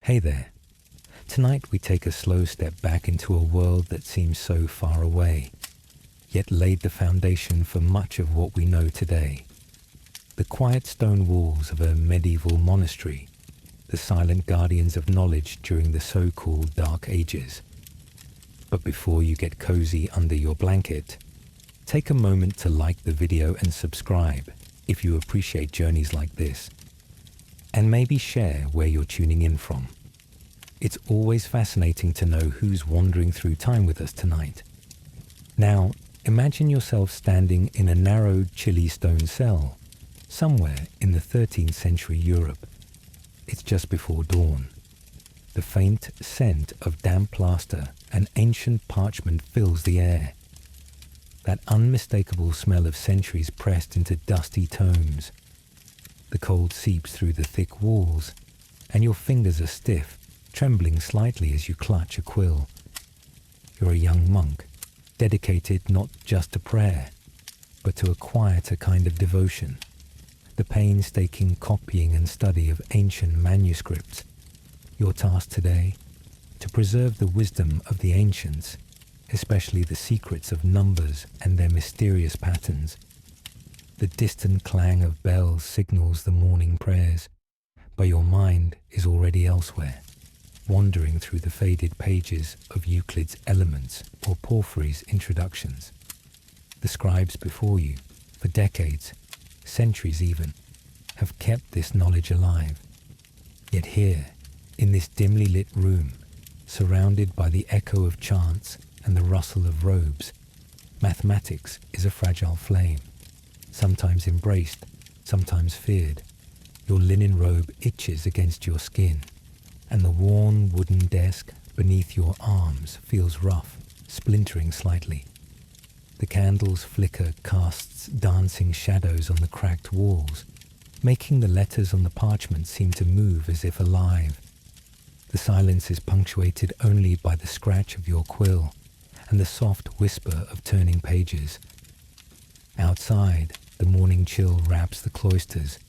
Hey there. Tonight we take a slow step back into a world that seems so far away, yet laid the foundation for much of what we know today. The quiet stone walls of a medieval monastery, the silent guardians of knowledge during the so-called Dark Ages. But before you get cozy under your blanket, take a moment to like the video and subscribe if you appreciate journeys like this. And maybe share where you're tuning in from. It's always fascinating to know who's wandering through time with us tonight. Now, imagine yourself standing in a narrow, chilly stone cell, somewhere in the 13th century Europe. It's just before dawn. The faint scent of damp plaster and ancient parchment fills the air. That unmistakable smell of centuries pressed into dusty tomes. The cold seeps through the thick walls, and your fingers are stiff, trembling slightly as you clutch a quill. You're a young monk, dedicated not just to prayer, but to a quieter kind of devotion. The painstaking copying and study of ancient manuscripts. Your task today, to preserve the wisdom of the ancients, especially the secrets of numbers and their mysterious patterns. The distant clang of bells signals the morning prayers, but your mind is already elsewhere, wandering through the faded pages of Euclid's Elements or Porphyry's Introductions. The scribes before you, for decades, centuries even, have kept this knowledge alive. Yet here, in this dimly lit room, surrounded by the echo of chants and the rustle of robes, mathematics is a fragile flame. Sometimes embraced, sometimes feared. Your linen robe itches against your skin, and the worn wooden desk beneath your arms feels rough, splintering slightly. The candle's flicker casts dancing shadows on the cracked walls, making the letters on the parchment seem to move as if alive. The silence is punctuated only by the scratch of your quill and the soft whisper of turning pages. Outside, the morning chill wraps the cloisters,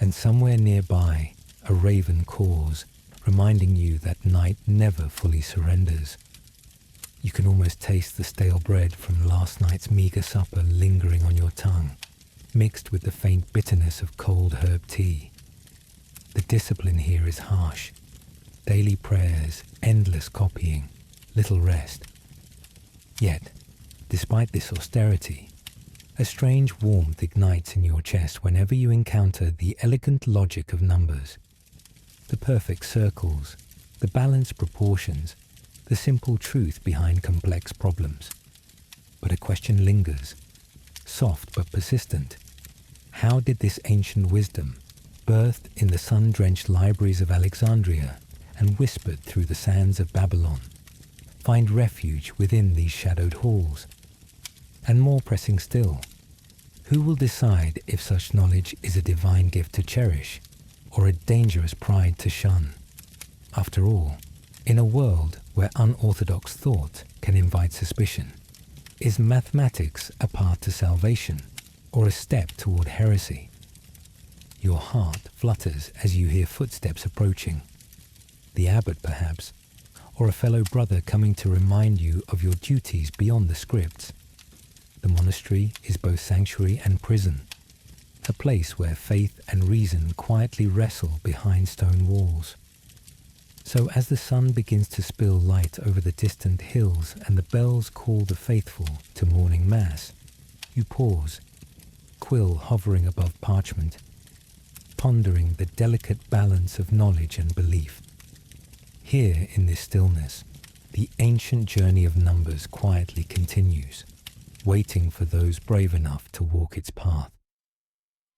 and somewhere nearby, a raven caws, reminding you that night never fully surrenders. You can almost taste the stale bread from last night's meager supper lingering on your tongue, mixed with the faint bitterness of cold herb tea. The discipline here is harsh. Daily prayers, endless copying, little rest. Yet, despite this austerity, a strange warmth ignites in your chest whenever you encounter the elegant logic of numbers. The perfect circles, the balanced proportions, the simple truth behind complex problems. But a question lingers, soft but persistent. How did this ancient wisdom, birthed in the sun-drenched libraries of Alexandria and whispered through the sands of Babylon, find refuge within these shadowed halls? And more pressing still, who will decide if such knowledge is a divine gift to cherish or a dangerous pride to shun? After all, in a world where unorthodox thought can invite suspicion, is mathematics a path to salvation or a step toward heresy? Your heart flutters as you hear footsteps approaching. The abbot, perhaps, or a fellow brother coming to remind you of your duties beyond the scripts. The monastery is both sanctuary and prison, a place where faith and reason quietly wrestle behind stone walls. So as the sun begins to spill light over the distant hills and the bells call the faithful to morning mass, you pause, quill hovering above parchment, pondering the delicate balance of knowledge and belief. Here in this stillness, the ancient journey of numbers quietly continues, waiting for those brave enough to walk its path.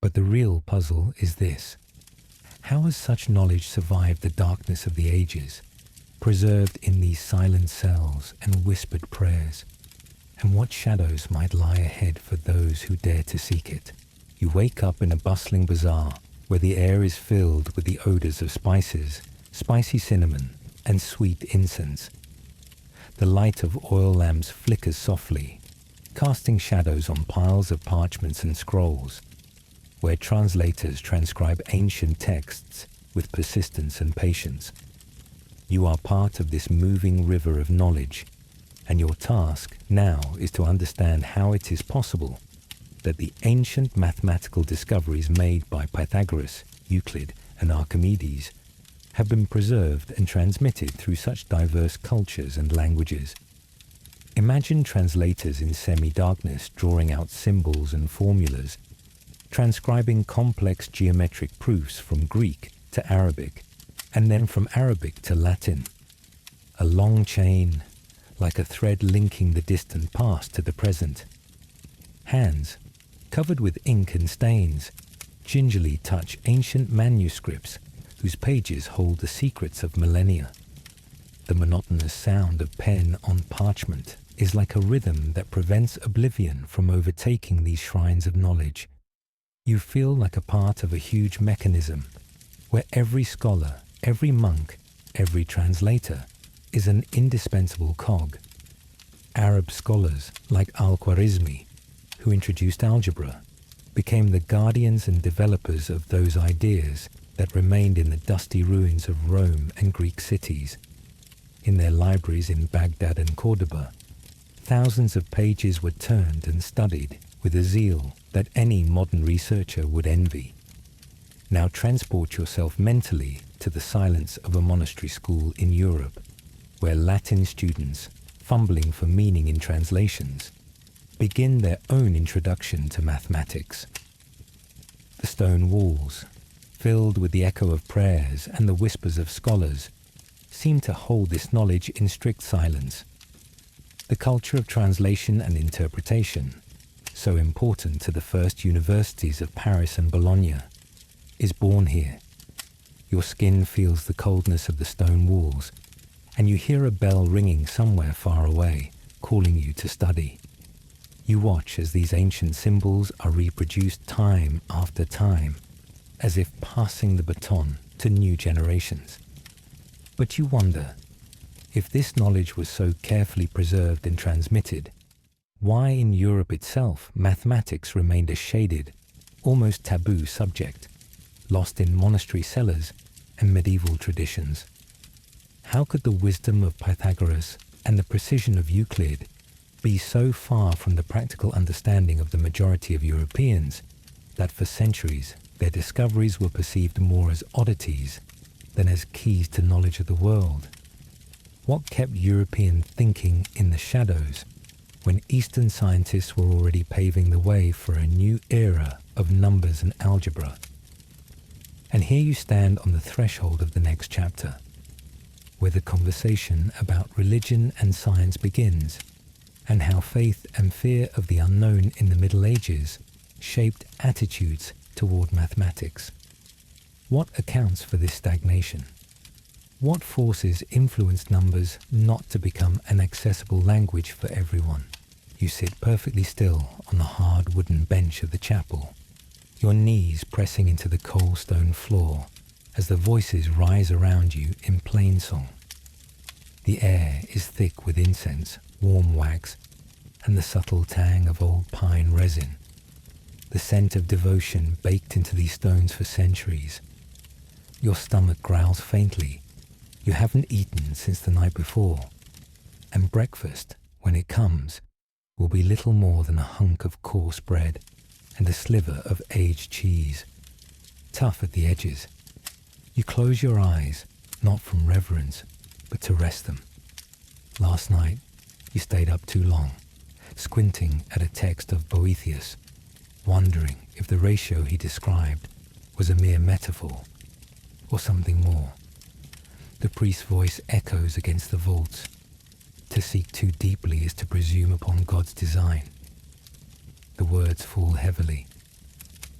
But the real puzzle is this. How has such knowledge survived the darkness of the ages, preserved in these silent cells and whispered prayers? And what shadows might lie ahead for those who dare to seek it? You wake up in a bustling bazaar, where the air is filled with the odors of spices, spicy cinnamon, and sweet incense. The light of oil lamps flickers softly, casting shadows on piles of parchments and scrolls, where translators transcribe ancient texts with persistence and patience. You are part of this moving river of knowledge, and your task now is to understand how it is possible that the ancient mathematical discoveries made by Pythagoras, Euclid, and Archimedes have been preserved and transmitted through such diverse cultures and languages. Imagine translators in semi-darkness drawing out symbols and formulas, transcribing complex geometric proofs from Greek to Arabic, and then from Arabic to Latin. A long chain, like a thread linking the distant past to the present. Hands, covered with ink and stains, gingerly touch ancient manuscripts whose pages hold the secrets of millennia. The monotonous sound of pen on parchment is like a rhythm that prevents oblivion from overtaking these shrines of knowledge. You feel like a part of a huge mechanism where every scholar, every monk, every translator is an indispensable cog. Arab scholars like Al-Khwarizmi, who introduced algebra, became the guardians and developers of those ideas that remained in the dusty ruins of Rome and Greek cities. In their libraries in Baghdad and Cordoba, thousands of pages were turned and studied with a zeal that any modern researcher would envy. Now transport yourself mentally to the silence of a monastery school in Europe, where Latin students, fumbling for meaning in translations, begin their own introduction to mathematics. The stone walls, filled with the echo of prayers and the whispers of scholars, seem to hold this knowledge in strict silence. The culture of translation and interpretation, so important to the first universities of Paris and Bologna, is born here. Your skin feels the coldness of the stone walls, and you hear a bell ringing somewhere far away, calling you to study. You watch as these ancient symbols are reproduced time after time, as if passing the baton to new generations. But you wonder, if this knowledge was so carefully preserved and transmitted, why in Europe itself mathematics remained a shaded, almost taboo subject, lost in monastery cellars and medieval traditions? How could the wisdom of Pythagoras and the precision of Euclid be so far from the practical understanding of the majority of Europeans that for centuries their discoveries were perceived more as oddities than as keys to knowledge of the world? What kept European thinking in the shadows when Eastern scientists were already paving the way for a new era of numbers and algebra? And here you stand on the threshold of the next chapter, where the conversation about religion and science begins, and how faith and fear of the unknown in the Middle Ages shaped attitudes toward mathematics. What accounts for this stagnation? What forces influenced numbers not to become an accessible language for everyone? You sit perfectly still on the hard wooden bench of the chapel, your knees pressing into the coal stone floor as the voices rise around you in plain song. The air is thick with incense, warm wax, and the subtle tang of old pine resin, the scent of devotion baked into these stones for centuries. Your stomach growls faintly. You haven't eaten since the night before, and breakfast, when it comes, will be little more than a hunk of coarse bread and a sliver of aged cheese, tough at the edges. You close your eyes, not from reverence, but to rest them. Last night, you stayed up too long, squinting at a text of Boethius, wondering if the ratio he described was a mere metaphor or something more. The priest's voice echoes against the vaults. To seek too deeply is to presume upon God's design. The words fall heavily.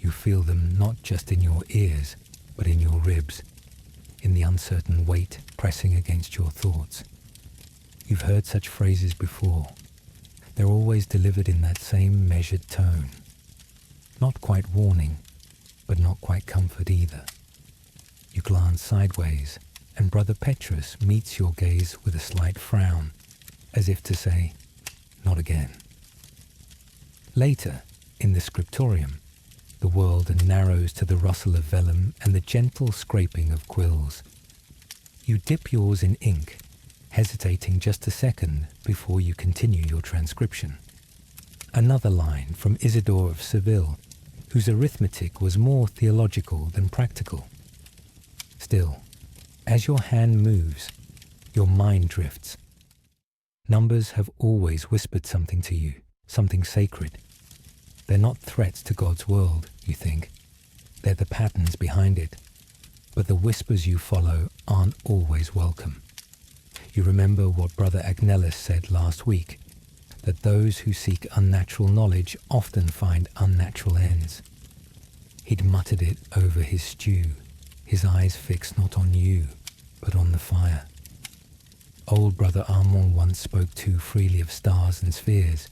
You feel them not just in your ears, but in your ribs, in the uncertain weight pressing against your thoughts. You've heard such phrases before. They're always delivered in that same measured tone. Not quite warning, but not quite comfort either. You glance sideways, and Brother Petrus meets your gaze with a slight frown, as if to say, not again. Later, in the scriptorium, the world narrows to the rustle of vellum and the gentle scraping of quills. You dip yours in ink, hesitating just a second before you continue your transcription. Another line from Isidore of Seville, whose arithmetic was more theological than practical. Still, as your hand moves, your mind drifts. Numbers have always whispered something to you, something sacred. They're not threats to God's world, you think. They're the patterns behind it. But the whispers you follow aren't always welcome. You remember what Brother Agnellis said last week, that those who seek unnatural knowledge often find unnatural ends. He'd muttered it over his stew, his eyes fixed not on you, but on the fire. Old Brother Armand once spoke too freely of stars and spheres,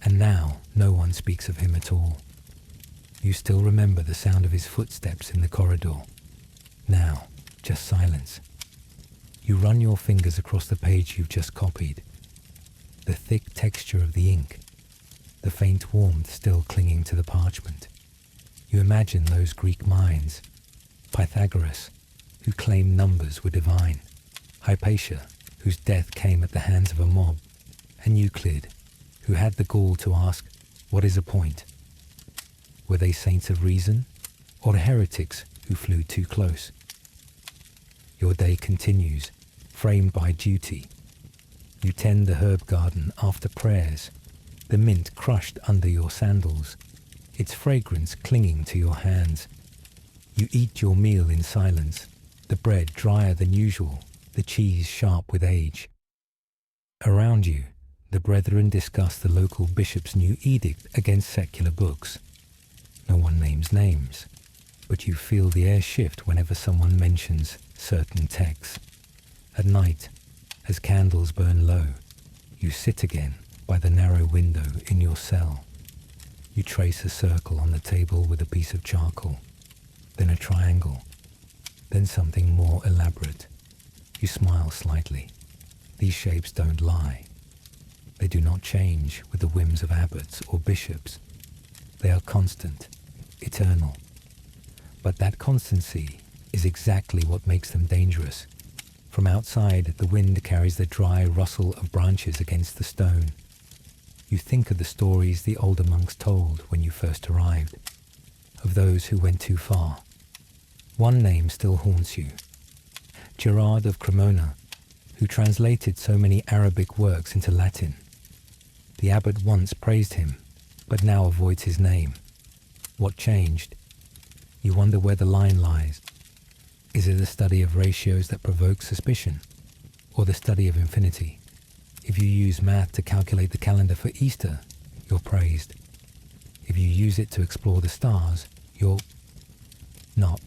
and now no one speaks of him at all. You still remember the sound of his footsteps in the corridor. Now, just silence. You run your fingers across the page you've just copied. The thick texture of the ink, the faint warmth still clinging to the parchment. You imagine those Greek minds, Pythagoras, who claimed numbers were divine, Hypatia, whose death came at the hands of a mob, and Euclid, who had the gall to ask, "What is a point?" Were they saints of reason, or heretics who flew too close? Your day continues, framed by duty. You tend the herb garden after prayers, the mint crushed under your sandals, its fragrance clinging to your hands. You eat your meal in silence, the bread drier than usual, the cheese sharp with age. Around you, the brethren discuss the local bishop's new edict against secular books. No one names names, but you feel the air shift whenever someone mentions certain texts. At night, as candles burn low, you sit again by the narrow window in your cell. You trace a circle on the table with a piece of charcoal, then a triangle, then something more elaborate. You smile slightly. These shapes don't lie. They do not change with the whims of abbots or bishops. They are constant, eternal. But that constancy is exactly what makes them dangerous. From outside, the wind carries the dry rustle of branches against the stone. You think of the stories the older monks told when you first arrived, of those who went too far. One name still haunts you, Gerard of Cremona, who translated so many Arabic works into Latin. The abbot once praised him, but now avoids his name. What changed? You wonder where the line lies. Is it the study of ratios that provoke suspicion, or the study of infinity? If you use math to calculate the calendar for Easter, you're praised. If you use it to explore the stars, you're not.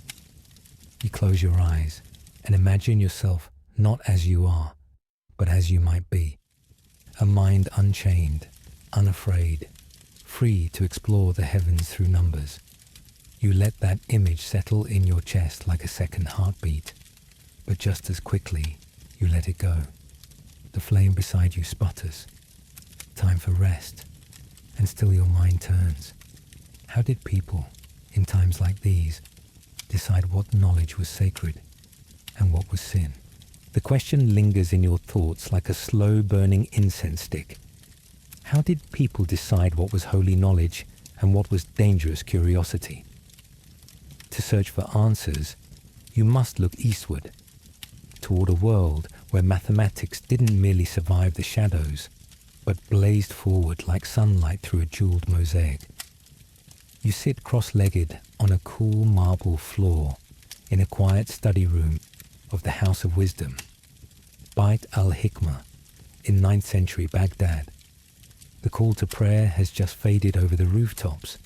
You close your eyes and imagine yourself not as you are, but as you might be. A mind unchained, unafraid, free to explore the heavens through numbers. You let that image settle in your chest like a second heartbeat, but just as quickly you let it go. The flame beside you sputters. Time for rest, and still your mind turns. How did people, in times like these, decide what knowledge was sacred and what was sin? The question lingers in your thoughts like a slow-burning incense stick. How did people decide what was holy knowledge and what was dangerous curiosity? To search for answers, you must look eastward, toward a world where mathematics didn't merely survive the shadows, but blazed forward like sunlight through a jeweled mosaic. You sit cross-legged on a cool marble floor in a quiet study room of the House of Wisdom, Bait al-Hikmah, in 9th century Baghdad. The call to prayer has just faded over the rooftops,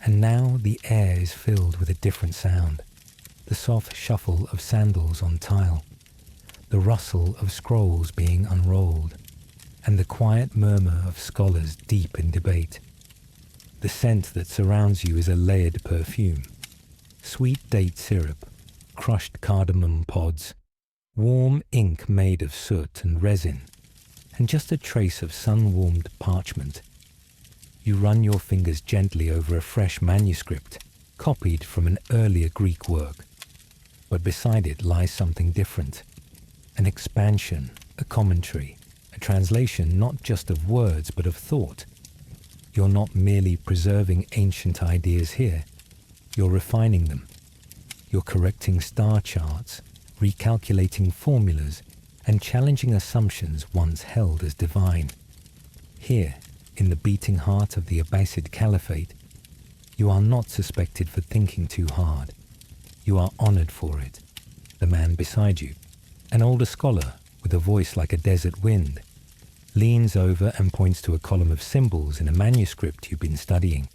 and now the air is filled with a different sound. The soft shuffle of sandals on tile, the rustle of scrolls being unrolled, and the quiet murmur of scholars deep in debate. The scent that surrounds you is a layered perfume. Sweet date syrup, crushed cardamom pods, warm ink made of soot and resin, and just a trace of sun-warmed parchment. You run your fingers gently over a fresh manuscript, copied from an earlier Greek work. But beside it lies something different. An expansion, a commentary, a translation not just of words but of thought. You're not merely preserving ancient ideas here, you're refining them. You're correcting star charts, recalculating formulas, and challenging assumptions once held as divine. Here, in the beating heart of the Abbasid Caliphate, you are not suspected for thinking too hard. You are honored for it. The man beside you, an older scholar with a voice like a desert wind, leans over and points to a column of symbols in a manuscript you've been studying.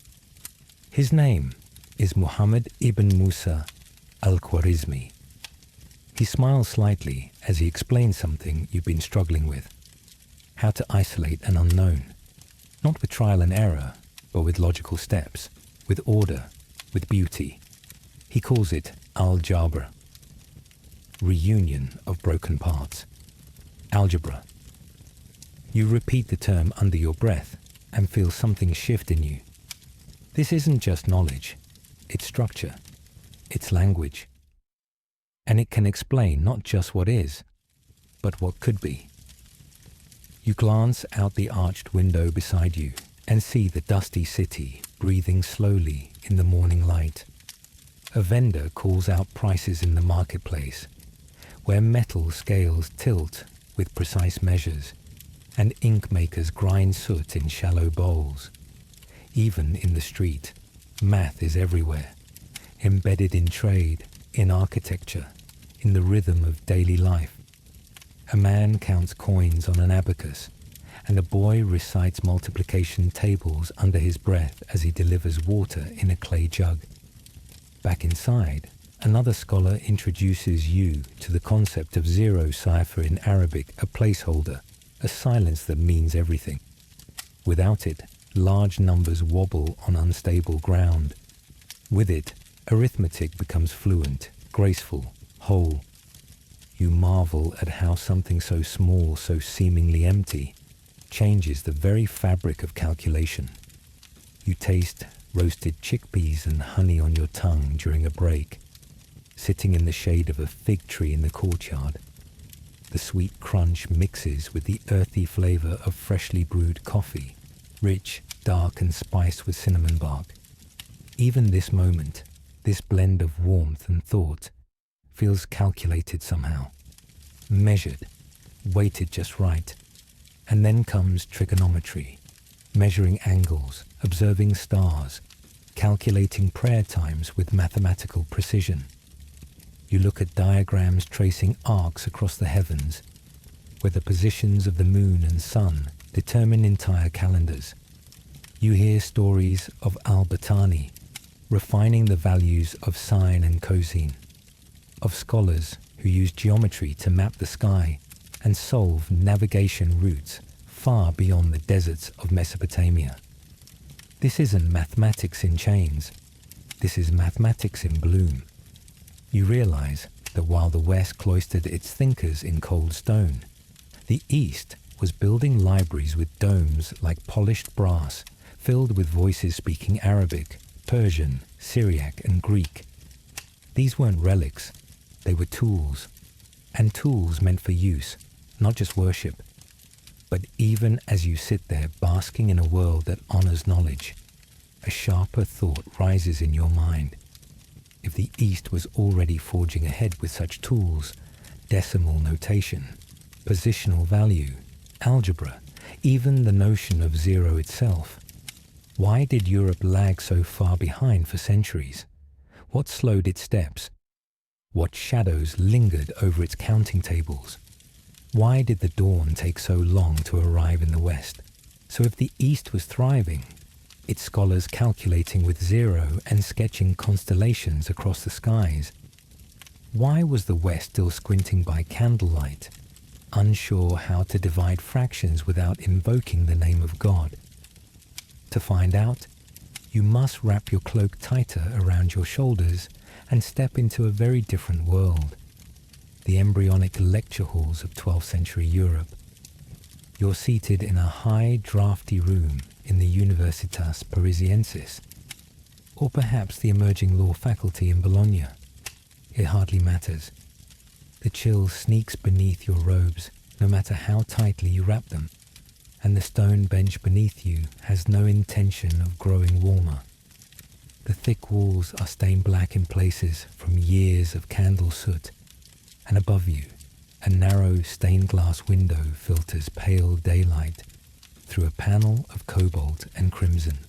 His name is Muhammad ibn Musa al-Khwarizmi. He smiles slightly as he explains something you've been struggling with. How to isolate an unknown. Not with trial and error, but with logical steps, with order, with beauty. He calls it al-Jabr. Reunion of broken parts. Algebra. You repeat the term under your breath and feel something shift in you. This isn't just knowledge, it's structure, it's language. And it can explain not just what is, but what could be. You glance out the arched window beside you and see the dusty city breathing slowly in the morning light. A vendor calls out prices in the marketplace, where metal scales tilt with precise measures, and ink makers grind soot in shallow bowls. Even in the street, math is everywhere, embedded in trade, in architecture, in the rhythm of daily life. A man counts coins on an abacus, and a boy recites multiplication tables under his breath as he delivers water in a clay jug. Back inside, another scholar introduces you to the concept of zero cipher in Arabic, a placeholder, a silence that means everything. Without it, large numbers wobble on unstable ground. With it, arithmetic becomes fluent, graceful, whole. You marvel at how something so small, so seemingly empty, changes the very fabric of calculation. You taste roasted chickpeas and honey on your tongue during a break, sitting in the shade of a fig tree in the courtyard. The sweet crunch mixes with the earthy flavor of freshly brewed coffee, rich, dark and spiced with cinnamon bark. Even this moment, this blend of warmth and thought, feels calculated somehow, measured, weighted just right. And then comes trigonometry, measuring angles, observing stars, calculating prayer times with mathematical precision. You look at diagrams tracing arcs across the heavens, where the positions of the moon and sun determine entire calendars. You hear stories of al-Battani, refining the values of sine and cosine, of scholars who use geometry to map the sky and solve navigation routes far beyond the deserts of Mesopotamia. This isn't mathematics in chains. This is mathematics in bloom. You realize that while the West cloistered its thinkers in cold stone, the East was building libraries with domes like polished brass, filled with voices speaking Arabic, Persian, Syriac, and Greek. These weren't relics, they were tools, and tools meant for use, not just worship. But even as you sit there basking in a world that honors knowledge, a sharper thought rises in your mind. If the East was already forging ahead with such tools, decimal notation, positional value, algebra, even the notion of zero itself, why did Europe lag so far behind for centuries? What slowed its steps? What shadows lingered over its counting tables? Why did the dawn take so long to arrive in the West? So if the East was thriving, its scholars calculating with zero and sketching constellations across the skies, why was the West still squinting by candlelight, unsure how to divide fractions without invoking the name of God? To find out, you must wrap your cloak tighter around your shoulders and step into a very different world. The embryonic lecture halls of 12th century Europe. You're seated in a high, drafty room in the Universitas Parisiensis, or perhaps the emerging law faculty in Bologna. it hardly matters. The chill sneaks beneath your robes, no matter how tightly you wrap them, and the stone bench beneath you has no intention of growing warmer. The thick walls are stained black in places from years of candle soot, and above you, a narrow stained glass window filters pale daylight through a panel of cobalt and crimson.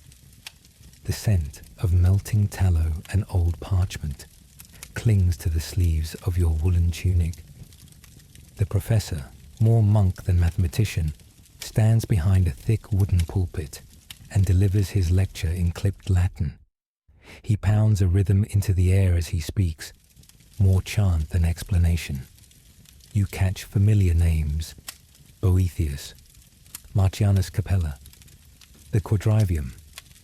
The scent of melting tallow and old parchment clings to the sleeves of your woolen tunic. The professor, more monk than mathematician, stands behind a thick wooden pulpit and delivers his lecture in clipped Latin. He pounds a rhythm into the air as he speaks, more chant than explanation. You catch familiar names: Boethius, Marcianus Capella, the quadrivium,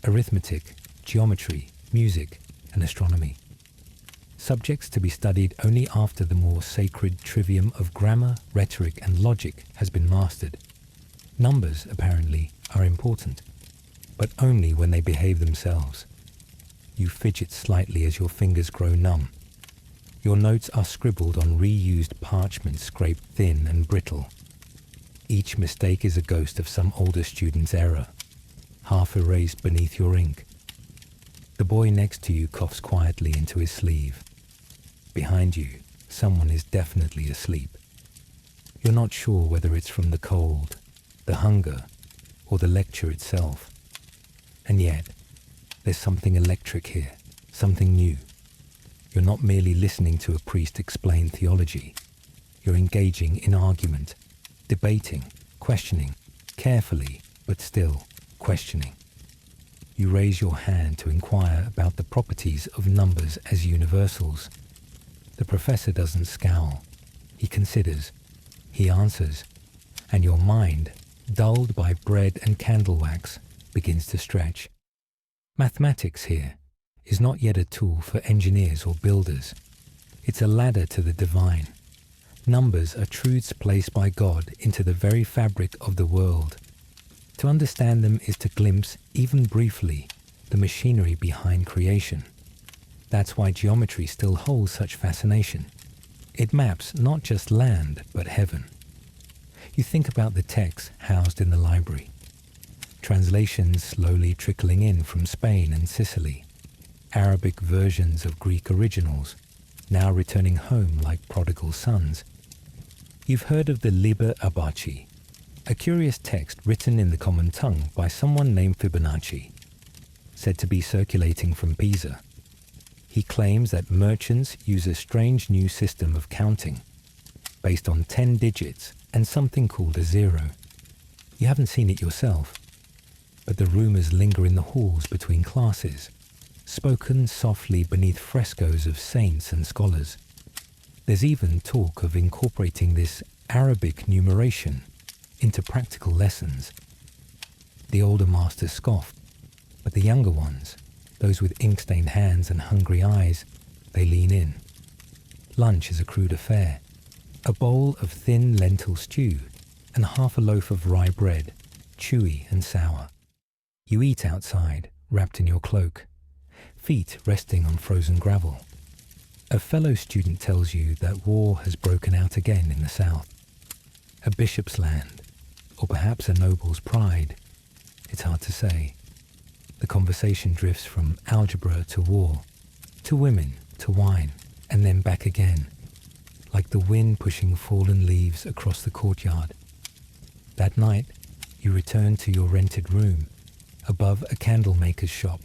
arithmetic, geometry, music, and astronomy. Subjects to be studied only after the more sacred trivium of grammar, rhetoric, and logic has been mastered. Numbers, apparently, are important, but only when they behave themselves. You fidget slightly as your fingers grow numb. Your notes are scribbled on reused parchment scraped thin and brittle. Each mistake is a ghost of some older student's error, half erased beneath your ink. The boy next to you coughs quietly into his sleeve. Behind you, someone is definitely asleep. You're not sure whether it's from the cold, the hunger, or the lecture itself. And yet, there's something electric here, something new. You're not merely listening to a priest explain theology. You're engaging in argument, debating, questioning, carefully, but still questioning. You raise your hand to inquire about the properties of numbers as universals. The professor doesn't scowl. He considers. He answers. And your mind, dulled by bread and candle wax, begins to stretch. Mathematics here is not yet a tool for engineers or builders. It's a ladder to the divine. Numbers are truths placed by God into the very fabric of the world. To understand them is to glimpse, even briefly, the machinery behind creation. That's why geometry still holds such fascination. It maps not just land, but heaven. You think about the texts housed in the library. Translations slowly trickling in from Spain and Sicily. Arabic versions of Greek originals, now returning home like prodigal sons. You've heard of the Liber Abaci, a curious text written in the common tongue by someone named Fibonacci, said to be circulating from Pisa. He claims that merchants use a strange new system of counting, based on 10 digits and something called a zero. You haven't seen it yourself, but the rumors linger in the halls between classes, spoken softly beneath frescoes of saints and scholars. There's even talk of incorporating this Arabic numeration into practical lessons. The older masters scoff, but the younger ones, those with ink-stained hands and hungry eyes, they lean in. Lunch is a crude affair. A bowl of thin lentil stew and half a loaf of rye bread, chewy and sour. You eat outside, wrapped in your cloak, feet resting on frozen gravel. A fellow student tells you that war has broken out again in the south. A bishop's land, or perhaps a noble's pride. It's hard to say. The conversation drifts from algebra to war, to women, to wine, and then back again, like the wind pushing fallen leaves across the courtyard. That night, you return to your rented room, above a candlemaker's shop.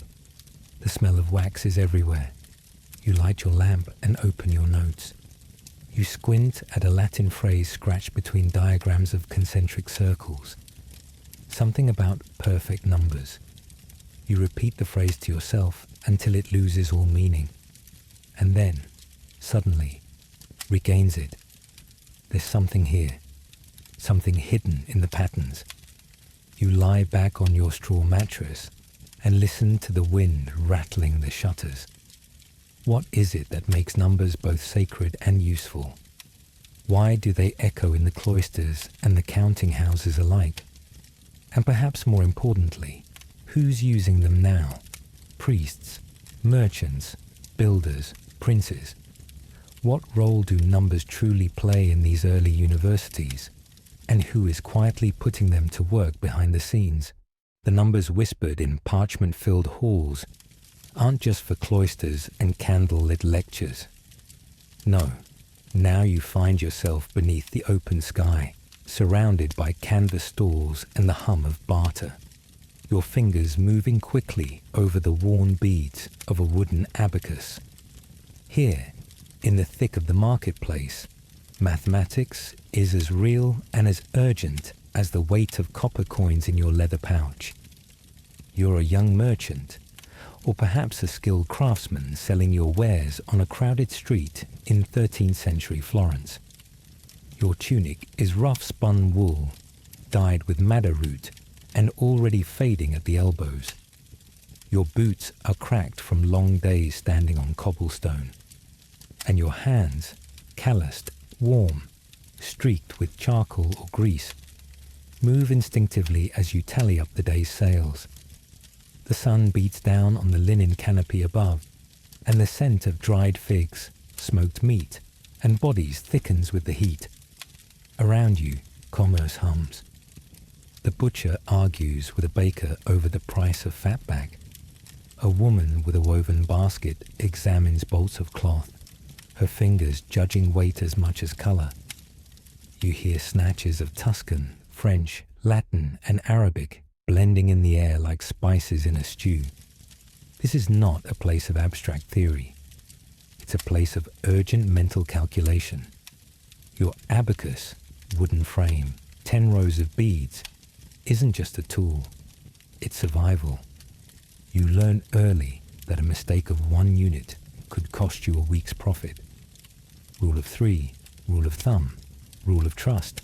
The smell of wax is everywhere. You light your lamp and open your notes. You squint at a Latin phrase scratched between diagrams of concentric circles. Something about perfect numbers. You repeat the phrase to yourself until it loses all meaning. And then, suddenly, regains it. There's something here. Something hidden in the patterns. You lie back on your straw mattress and listen to the wind rattling the shutters. What is it that makes numbers both sacred and useful? Why do they echo in the cloisters and the counting houses alike? And perhaps more importantly, who's using them now? Priests, merchants, builders, princes. What role do numbers truly play in these early universities? And who is quietly putting them to work behind the scenes? The numbers whispered in parchment-filled halls aren't just for cloisters and candle-lit lectures. No, now you find yourself beneath the open sky, surrounded by canvas stalls and the hum of barter, your fingers moving quickly over the worn beads of a wooden abacus. Here, in the thick of the marketplace, mathematics is as real and as urgent as the weight of copper coins in your leather pouch. You're a young merchant, or perhaps a skilled craftsman selling your wares on a crowded street in 13th century Florence. Your tunic is rough spun wool, dyed with madder root and already fading at the elbows. Your boots are cracked from long days standing on cobblestone, and your hands, calloused, warm, streaked with charcoal or grease, move instinctively as you tally up the day's sales. The sun beats down on the linen canopy above, and the scent of dried figs, smoked meat, and bodies thickens with the heat. Around you, commerce hums. The butcher argues with a baker over the price of fatback. A woman with a woven basket examines bolts of cloth, her fingers judging weight as much as colour. You hear snatches of Tuscan, French, Latin, and Arabic blending in the air like spices in a stew. This is not a place of abstract theory. It's a place of urgent mental calculation. Your abacus, wooden frame, 10 rows of beads, isn't just a tool. It's survival. You learn early that a mistake of 1 unit could cost you a week's profit. Rule of 3, rule of thumb, rule of trust.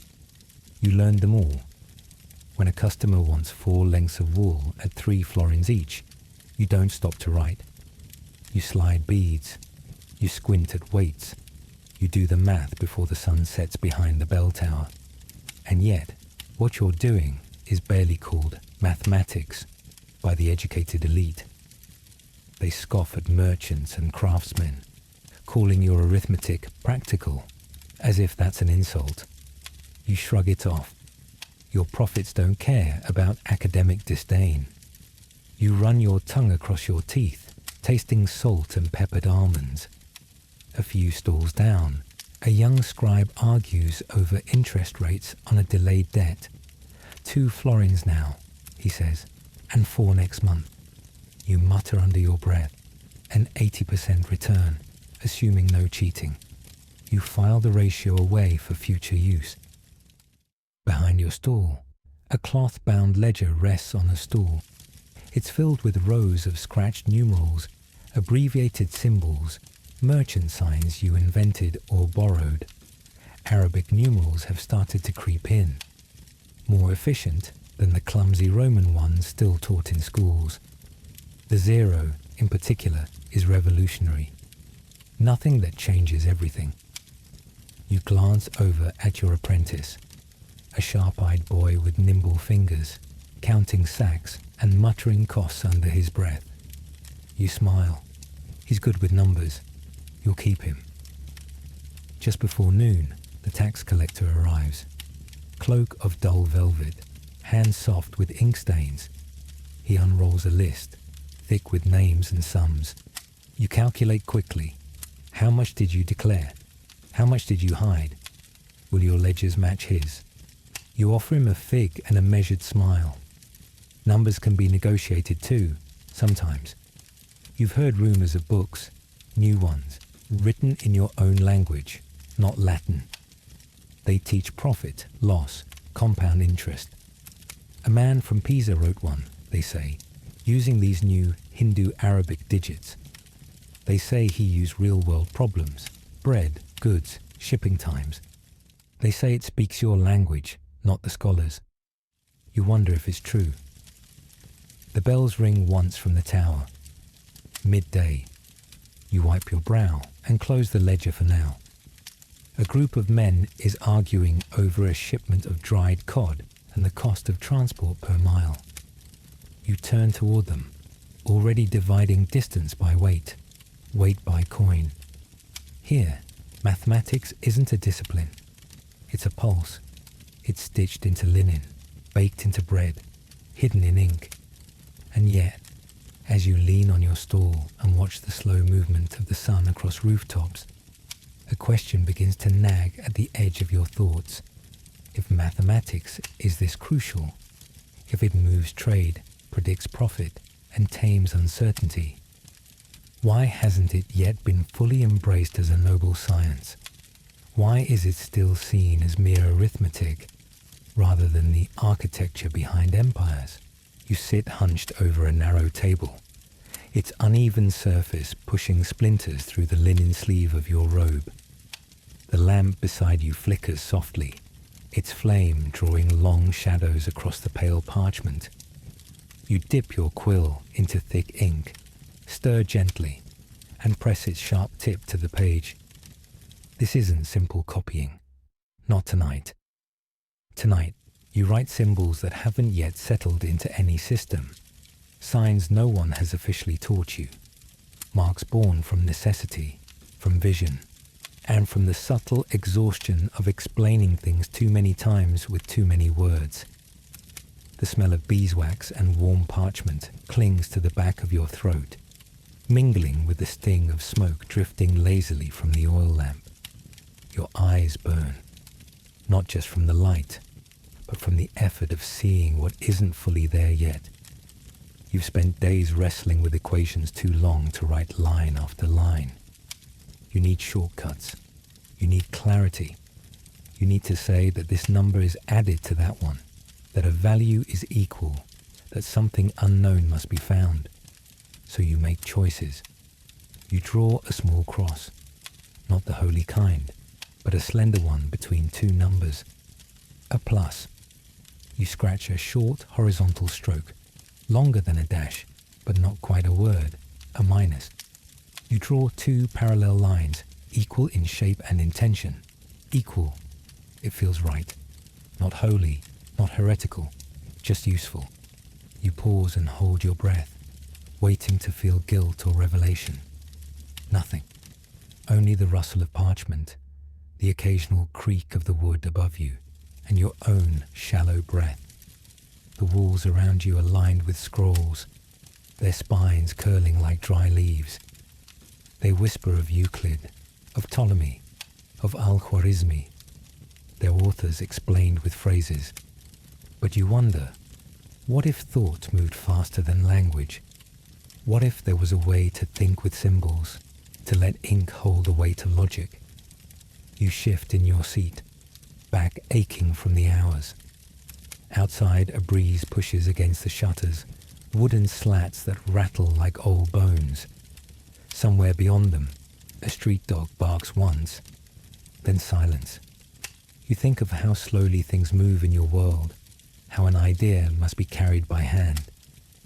You learned them all. When a customer wants 4 lengths of wool at 3 florins each, you don't stop to write. You slide beads. You squint at weights. You do the math before the sun sets behind the bell tower. And yet, what you're doing is barely called mathematics by the educated elite. They scoff at merchants and craftsmen, calling your arithmetic practical, as if that's an insult. You shrug it off. Your prophets don't care about academic disdain. You run your tongue across your teeth, tasting salt and peppered almonds. A few stalls down, a young scribe argues over interest rates on a delayed debt. 2 florins now, he says, and 4 next month. You mutter under your breath, an 80% return, assuming no cheating. You file the ratio away for future use. Behind your stall, a cloth-bound ledger rests on a stool. It's filled with rows of scratched numerals, abbreviated symbols, merchant signs you invented or borrowed. Arabic numerals have started to creep in, more efficient than the clumsy Roman ones still taught in schools. The 0, in particular, is revolutionary. Nothing that changes everything. You glance over at your apprentice, a sharp-eyed boy with nimble fingers, counting sacks and muttering costs under his breath. You smile. He's good with numbers. You'll keep him. Just before noon, the tax collector arrives. Cloak of dull velvet, hands soft with ink stains. He unrolls a list, thick with names and sums. You calculate quickly. How much did you declare? How much did you hide? Will your ledgers match his? You offer him a fig and a measured smile. Numbers can be negotiated too, sometimes. You've heard rumours of books, new ones, written in your own language, not Latin. They teach profit, loss, compound interest. A man from Pisa wrote one, they say, using these new Hindu-Arabic digits. They say he used real-world problems, bread, goods, shipping times. They say it speaks your language, not the scholars. You wonder if it's true. The bells ring once from the tower. Midday. You wipe your brow and close the ledger for now. A group of men is arguing over a shipment of dried cod and the cost of transport per mile. You turn toward them, already dividing distance by weight, weight by coin. Here, Mathematics isn't a discipline. It's a pulse. It's stitched into linen, baked into bread, hidden in ink. And yet, as you lean on your stool and watch the slow movement of the sun across rooftops, a question begins to nag at the edge of your thoughts. If mathematics is this crucial, if it moves trade, predicts profit, and tames uncertainty, why hasn't it yet been fully embraced as a noble science? Why is it still seen as mere arithmetic rather than the architecture behind empires? You sit hunched over a narrow table, its uneven surface pushing splinters through the linen sleeve of your robe. The lamp beside you flickers softly, its flame drawing long shadows across the pale parchment. You dip your quill into thick ink, stir gently, and press its sharp tip to the page. This isn't simple copying. Not tonight. Tonight, you write symbols that haven't yet settled into any system, signs no one has officially taught you, marks born from necessity, from vision, and from the subtle exhaustion of explaining things too many times with too many words. The smell of beeswax and warm parchment clings to the back of your throat, mingling with the sting of smoke drifting lazily from the oil lamp. Your eyes burn, not just from the light, but from the effort of seeing what isn't fully there yet. You've spent days wrestling with equations too long to write line after line. You need shortcuts. You need clarity. You need to say that this number is added to that one, that a value is equal, that something unknown must be found. So you make choices. You draw a small cross, not the holy kind, but a slender one between two numbers. A plus. You scratch a short horizontal stroke, longer than a dash, but not quite a word, a minus. You draw two parallel lines, equal in shape and intention. Equal. It feels right. Not holy, not heretical, just useful. You pause and hold your breath, waiting to feel guilt or revelation. Nothing. Only the rustle of parchment, the occasional creak of the wood above you, and your own shallow breath. The walls around you are lined with scrolls, their spines curling like dry leaves. They whisper of Euclid, of Ptolemy, of Al-Khwarizmi, their authors explained with phrases. But you wonder, what if thought moved faster than language? What if there was a way to think with symbols, to let ink hold the weight of logic? You shift in your seat, back aching from the hours. Outside, a breeze pushes against the shutters, wooden slats that rattle like old bones. Somewhere beyond them, a street dog barks once, then silence. You think of how slowly things move in your world, how an idea must be carried by hand,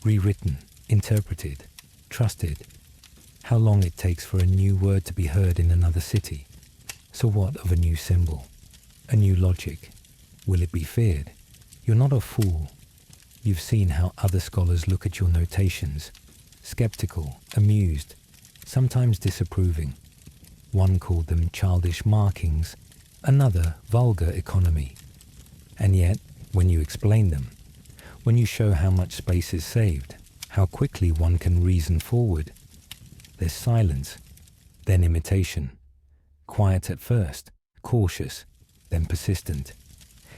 rewritten, interpreted, trusted, how long it takes for a new word to be heard in another city. So what of a new symbol, a new logic? Will it be feared? You're not a fool. You've seen how other scholars look at your notations, skeptical, amused, sometimes disapproving. One called them childish markings, another vulgar economy. And yet, when you explain them, when you show how much space is saved, how quickly one can reason forward, there's silence, then imitation. Quiet at first, cautious, then persistent.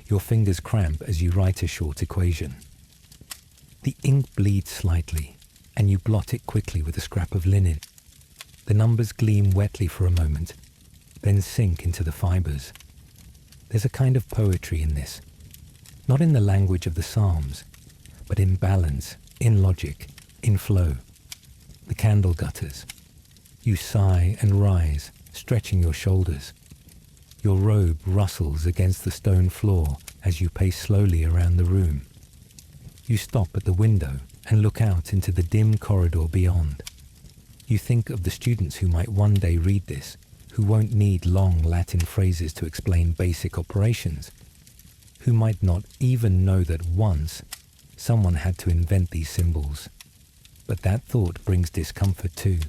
Your fingers cramp as you write a short equation. The ink bleeds slightly, and you blot it quickly with a scrap of linen. The numbers gleam wetly for a moment, then sink into the fibers. There's a kind of poetry in this, not in the language of the Psalms, but in balance, in logic, in flow. The candle gutters. You sigh and rise, stretching your shoulders. Your robe rustles against the stone floor as you pace slowly around the room. You stop at the window and look out into the dim corridor beyond. You think of the students who might one day read this, who won't need long Latin phrases to explain basic operations, who might not even know that once someone had to invent these symbols. But that thought brings discomfort too.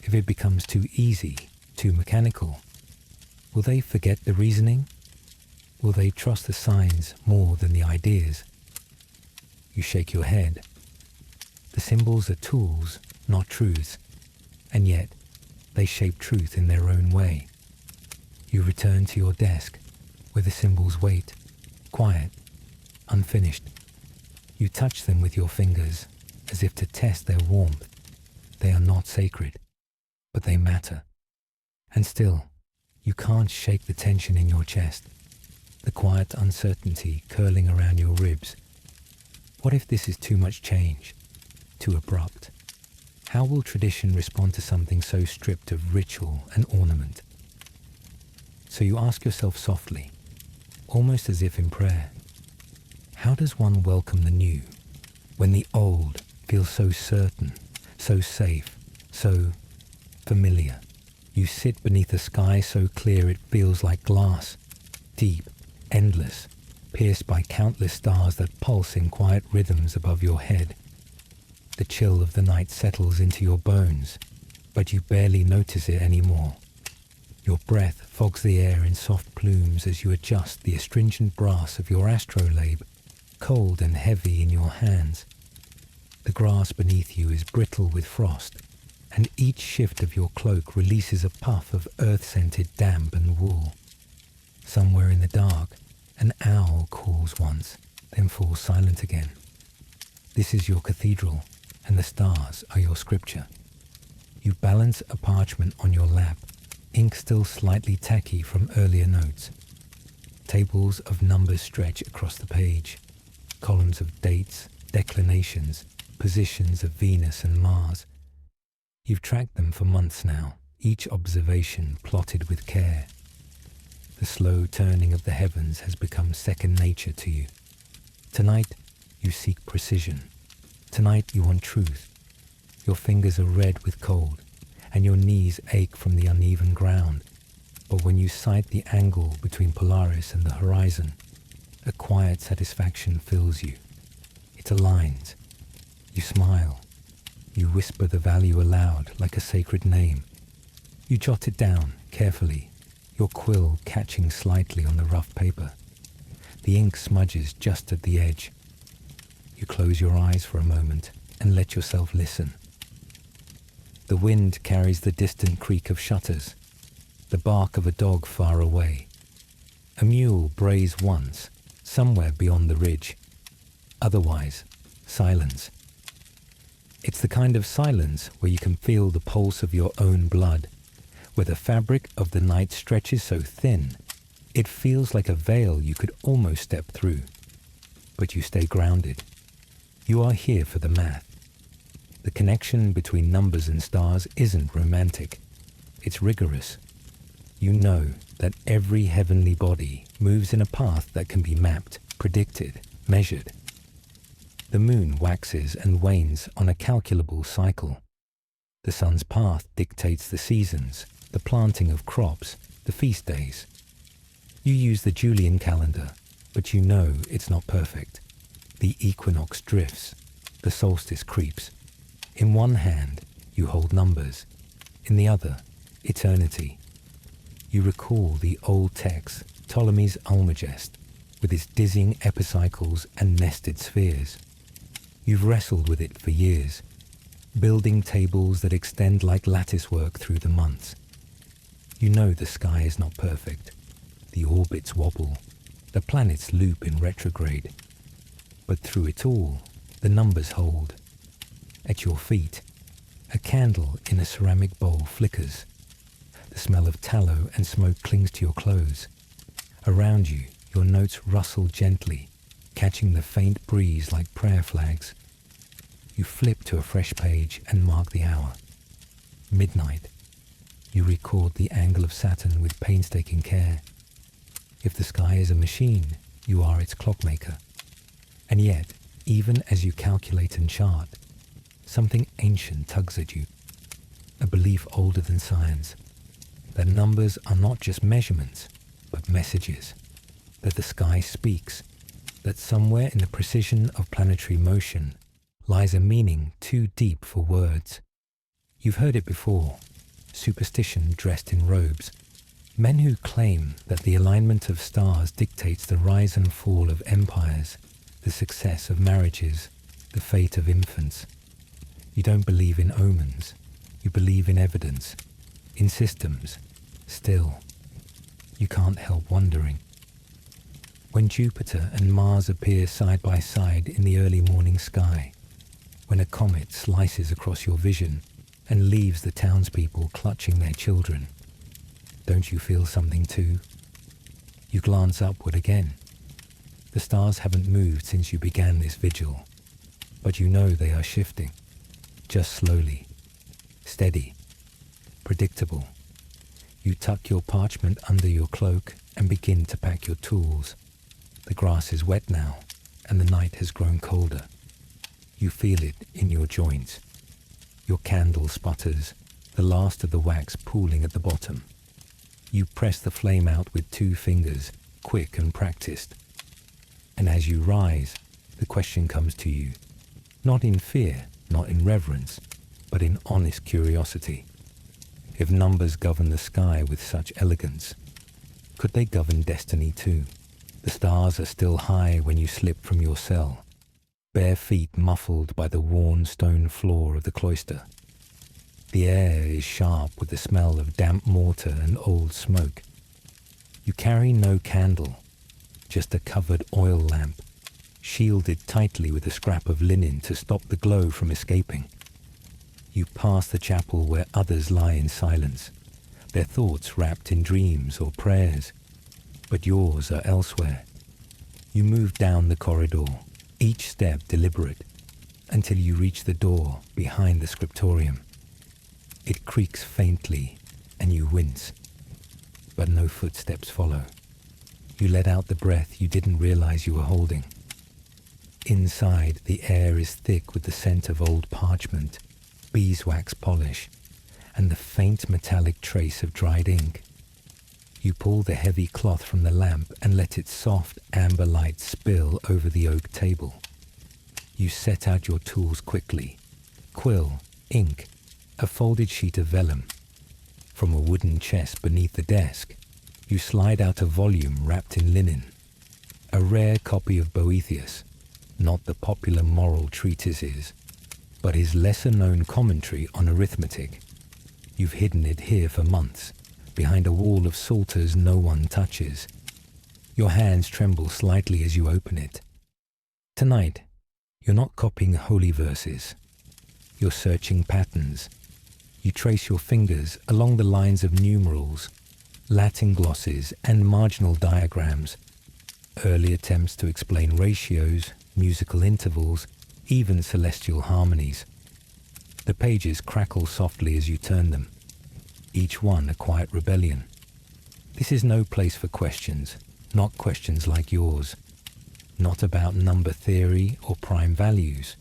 If it becomes too easy, too mechanical, Will they forget the reasoning? Will they trust the signs more than the ideas? You shake your head. The symbols are tools, not truths, and yet they shape truth in their own way. You return to your desk, where the symbols wait, quiet, unfinished. You touch them with your fingers, as if to test their warmth. They are not sacred, but they matter. And still, you can't shake the tension in your chest, the quiet uncertainty curling around your ribs. What if this is too much change, too abrupt? How will tradition respond to something so stripped of ritual and ornament? So you ask yourself softly, almost as if in prayer, how does one welcome the new, when the old feels so certain, so safe, so familiar? You sit beneath a sky so clear it feels like glass, deep, endless, pierced by countless stars that pulse in quiet rhythms above your head. The chill of the night settles into your bones, but you barely notice it anymore. Your breath fogs the air in soft plumes as you adjust the astringent brass of your astrolabe, cold and heavy in your hands. The grass beneath you is brittle with frost, and each shift of your cloak releases a puff of earth-scented damp and wool. Somewhere in the dark, an owl calls once, then falls silent again. This is your cathedral, and the stars are your scripture. You balance a parchment on your lap, ink still slightly tacky from earlier notes. Tables of numbers stretch across the page, columns of dates, declinations, positions of Venus and Mars. You've tracked them for months now, each observation plotted with care. The slow turning of the heavens has become second nature to you. Tonight, you seek precision. Tonight, you want truth. Your fingers are red with cold, and your knees ache from the uneven ground. But when you sight the angle between Polaris and the horizon, a quiet satisfaction fills you. It aligns. You smile. You whisper the value aloud like a sacred name. You jot it down carefully, your quill catching slightly on the rough paper. The ink smudges just at the edge. You close your eyes for a moment and let yourself listen. The wind carries the distant creak of shutters, the bark of a dog far away. A mule brays once, somewhere beyond the ridge. Otherwise, silence. It's the kind of silence where you can feel the pulse of your own blood, where the fabric of the night stretches so thin, it feels like a veil you could almost step through. But you stay grounded. You are here for the math. The connection between numbers and stars isn't romantic. It's rigorous. You know that every heavenly body moves in a path that can be mapped, predicted, measured. The moon waxes and wanes on a calculable cycle. The sun's path dictates the seasons, the planting of crops, the feast days. You use the Julian calendar, but you know it's not perfect. The equinox drifts, the solstice creeps. In one hand, you hold numbers. In the other, eternity. You recall the old text, Ptolemy's Almagest, with its dizzying epicycles and nested spheres. You've wrestled with it for years, building tables that extend like latticework through the months. You know the sky is not perfect. The orbits wobble. The planets loop in retrograde. But through it all, the numbers hold. At your feet, a candle in a ceramic bowl flickers. The smell of tallow and smoke clings to your clothes. Around you, your notes rustle gently, catching the faint breeze like prayer flags. You flip to a fresh page and mark the hour. Midnight. You record the angle of Saturn with painstaking care. If the sky is a machine, you are its clockmaker. And yet, even as you calculate and chart, something ancient tugs at you. A belief older than science. That numbers are not just measurements, but messages. That the sky speaks. That somewhere in the precision of planetary motion lies a meaning too deep for words. You've heard it before. Superstition dressed in robes. Men who claim that the alignment of stars dictates the rise and fall of empires, the success of marriages, the fate of infants. You don't believe in omens. You believe in evidence, in systems. Still, you can't help wondering. When Jupiter and Mars appear side by side in the early morning sky, when a comet slices across your vision and leaves the townspeople clutching their children, don't you feel something too? You glance upward again. The stars haven't moved since you began this vigil, but you know they are shifting, just slowly, steady, predictable. You tuck your parchment under your cloak and begin to pack your tools. The grass is wet now, and the night has grown colder. You feel it in your joints. Your candle sputters, the last of the wax pooling at the bottom. You press the flame out with 2 fingers, quick and practiced. And as you rise, the question comes to you, not in fear, not in reverence, but in honest curiosity. If numbers govern the sky with such elegance, could they govern destiny too? The stars are still high when you slip from your cell, bare feet muffled by the worn stone floor of the cloister. The air is sharp with the smell of damp mortar and old smoke. You carry no candle, just a covered oil lamp, shielded tightly with a scrap of linen to stop the glow from escaping. You pass the chapel where others lie in silence, their thoughts wrapped in dreams or prayers, but yours are elsewhere. You move down the corridor, each step deliberate, until you reach the door behind the scriptorium. It creaks faintly, and you wince, but no footsteps follow. You let out the breath you didn't realize you were holding. Inside, the air is thick with the scent of old parchment, beeswax polish, and the faint metallic trace of dried ink. You pull the heavy cloth from the lamp and let its soft amber light spill over the oak table. You set out your tools quickly. Quill, ink, a folded sheet of vellum. From a wooden chest beneath the desk, you slide out a volume wrapped in linen. A rare copy of Boethius, not the popular moral treatises, but his lesser-known commentary on arithmetic. You've hidden it here for months, behind a wall of psalters no one touches. Your hands tremble slightly as you open it. Tonight, you're not copying holy verses. You're searching patterns. You trace your fingers along the lines of numerals, Latin glosses, and marginal diagrams. Early attempts to explain ratios, musical intervals, even celestial harmonies. The pages crackle softly as you turn them, each one a quiet rebellion. This is no place for questions, not questions like yours, not about number theory or prime values,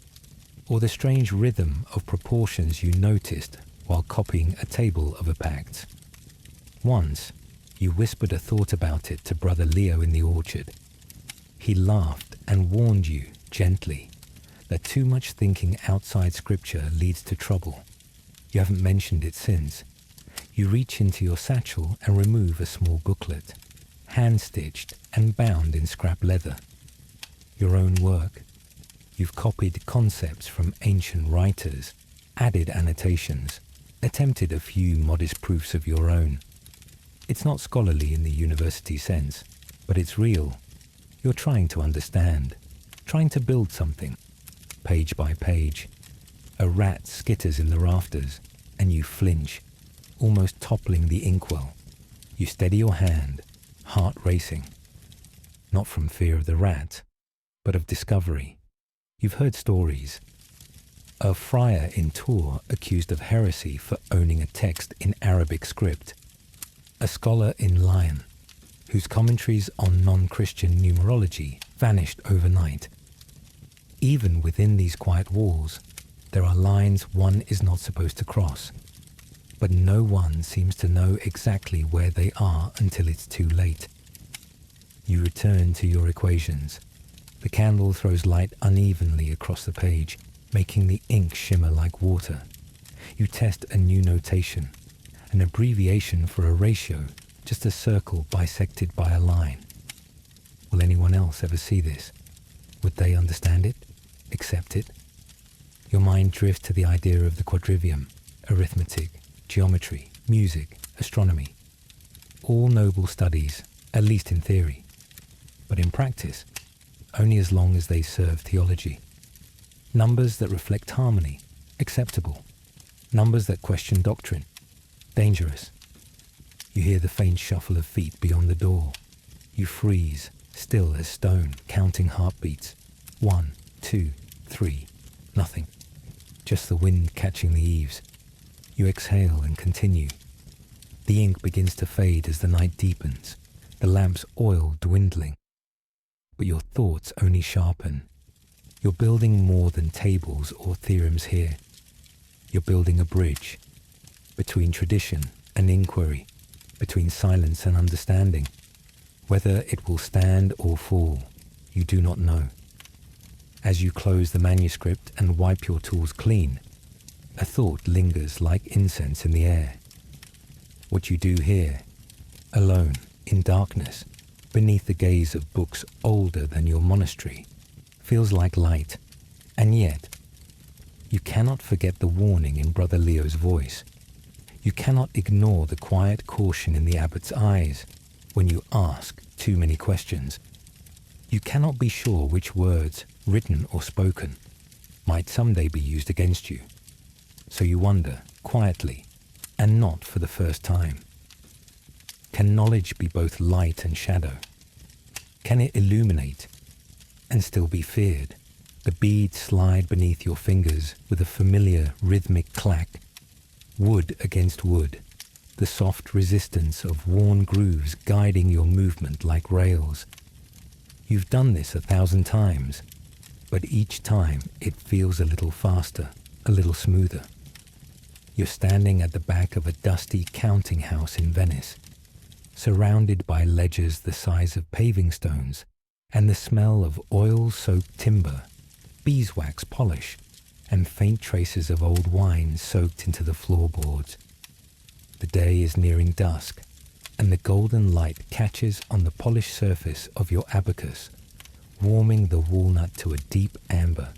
or the strange rhythm of proportions you noticed while copying a table of Apacts. Once, you whispered a thought about it to Brother Leo in the orchard. He laughed and warned you, gently, that too much thinking outside Scripture leads to trouble. You haven't mentioned it since. You reach into your satchel and remove a small booklet, hand-stitched and bound in scrap leather. Your own work. You've copied concepts from ancient writers, added annotations, attempted a few modest proofs of your own. It's not scholarly in the university sense, but it's real. You're trying to understand, trying to build something, page by page. A rat skitters in the rafters, and you flinch, almost toppling the inkwell. You steady your hand, heart racing. Not from fear of the rat, but of discovery. You've heard stories. A friar in Tours accused of heresy for owning a text in Arabic script. A scholar in Lyon, whose commentaries on non-Christian numerology vanished overnight. Even within these quiet walls, there are lines one is not supposed to cross, but no one seems to know exactly where they are until it's too late. You return to your equations. The candle throws light unevenly across the page, making the ink shimmer like water. You test a new notation, an abbreviation for a ratio just a circle bisected by a line. Will anyone else ever see this? Would they understand it? Accept it? Your mind drifts to the idea of the quadrivium, arithmetic, geometry, music, astronomy. All noble studies, at least in theory, but in practice, only as long as they serve theology. Numbers that reflect harmony, acceptable. Numbers that question doctrine, dangerous. You hear the faint shuffle of feet beyond the door. You freeze, still as stone, counting heartbeats. 1, 2, 3, nothing. Just the wind catching the eaves. You exhale and continue. The ink begins to fade as the night deepens, the lamp's oil dwindling. But your thoughts only sharpen. You're building more than tables or theorems here. You're building a bridge between tradition and inquiry, between silence and understanding. Whether it will stand or fall, you do not know. As you close the manuscript and wipe your tools clean, a thought lingers like incense in the air. What you do here, alone, in darkness, beneath the gaze of books older than your monastery, feels like light, and yet, you cannot forget the warning in Brother Leo's voice. You cannot ignore the quiet caution in the abbot's eyes when you ask too many questions. You cannot be sure which words, written or spoken, might someday be used against you. So you wonder, quietly, and not for the first time. Can knowledge be both light and shadow? Can it illuminate and still be feared? The beads slide beneath your fingers with a familiar rhythmic clack. Wood against wood, the soft resistance of worn grooves guiding your movement like rails. You've done this 1,000 times, but each time it feels a little faster, a little smoother. You're standing at the back of a dusty counting house in Venice, surrounded by ledgers the size of paving stones and the smell of oil-soaked timber, beeswax polish, and faint traces of old wine soaked into the floorboards. The day is nearing dusk, and the golden light catches on the polished surface of your abacus, warming the walnut to a deep amber.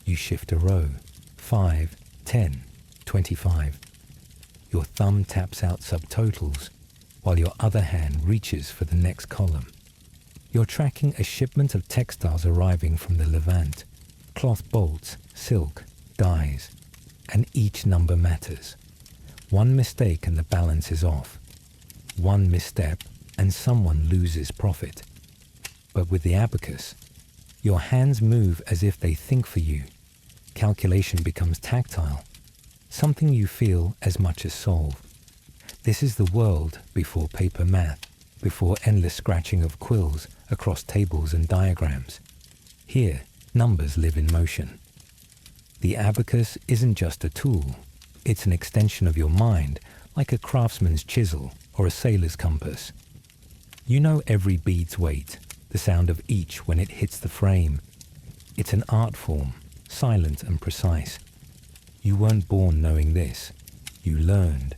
You shift a row, 5, 10, 25. Your thumb taps out subtotals, while your other hand reaches for the next column. You're tracking a shipment of textiles arriving from the Levant, cloth bolts, silk, dyes, and each number matters. One mistake and the balance is off. One misstep and someone loses profit. But with the abacus, your hands move as if they think for you. Calculation becomes tactile, something you feel as much as solve. This is the world before paper math, before endless scratching of quills across tables and diagrams. Here, numbers live in motion. The abacus isn't just a tool, it's an extension of your mind, like a craftsman's chisel or a sailor's compass. You know every bead's weight, the sound of each when it hits the frame. It's an art form, silent and precise. You weren't born knowing this, you learned.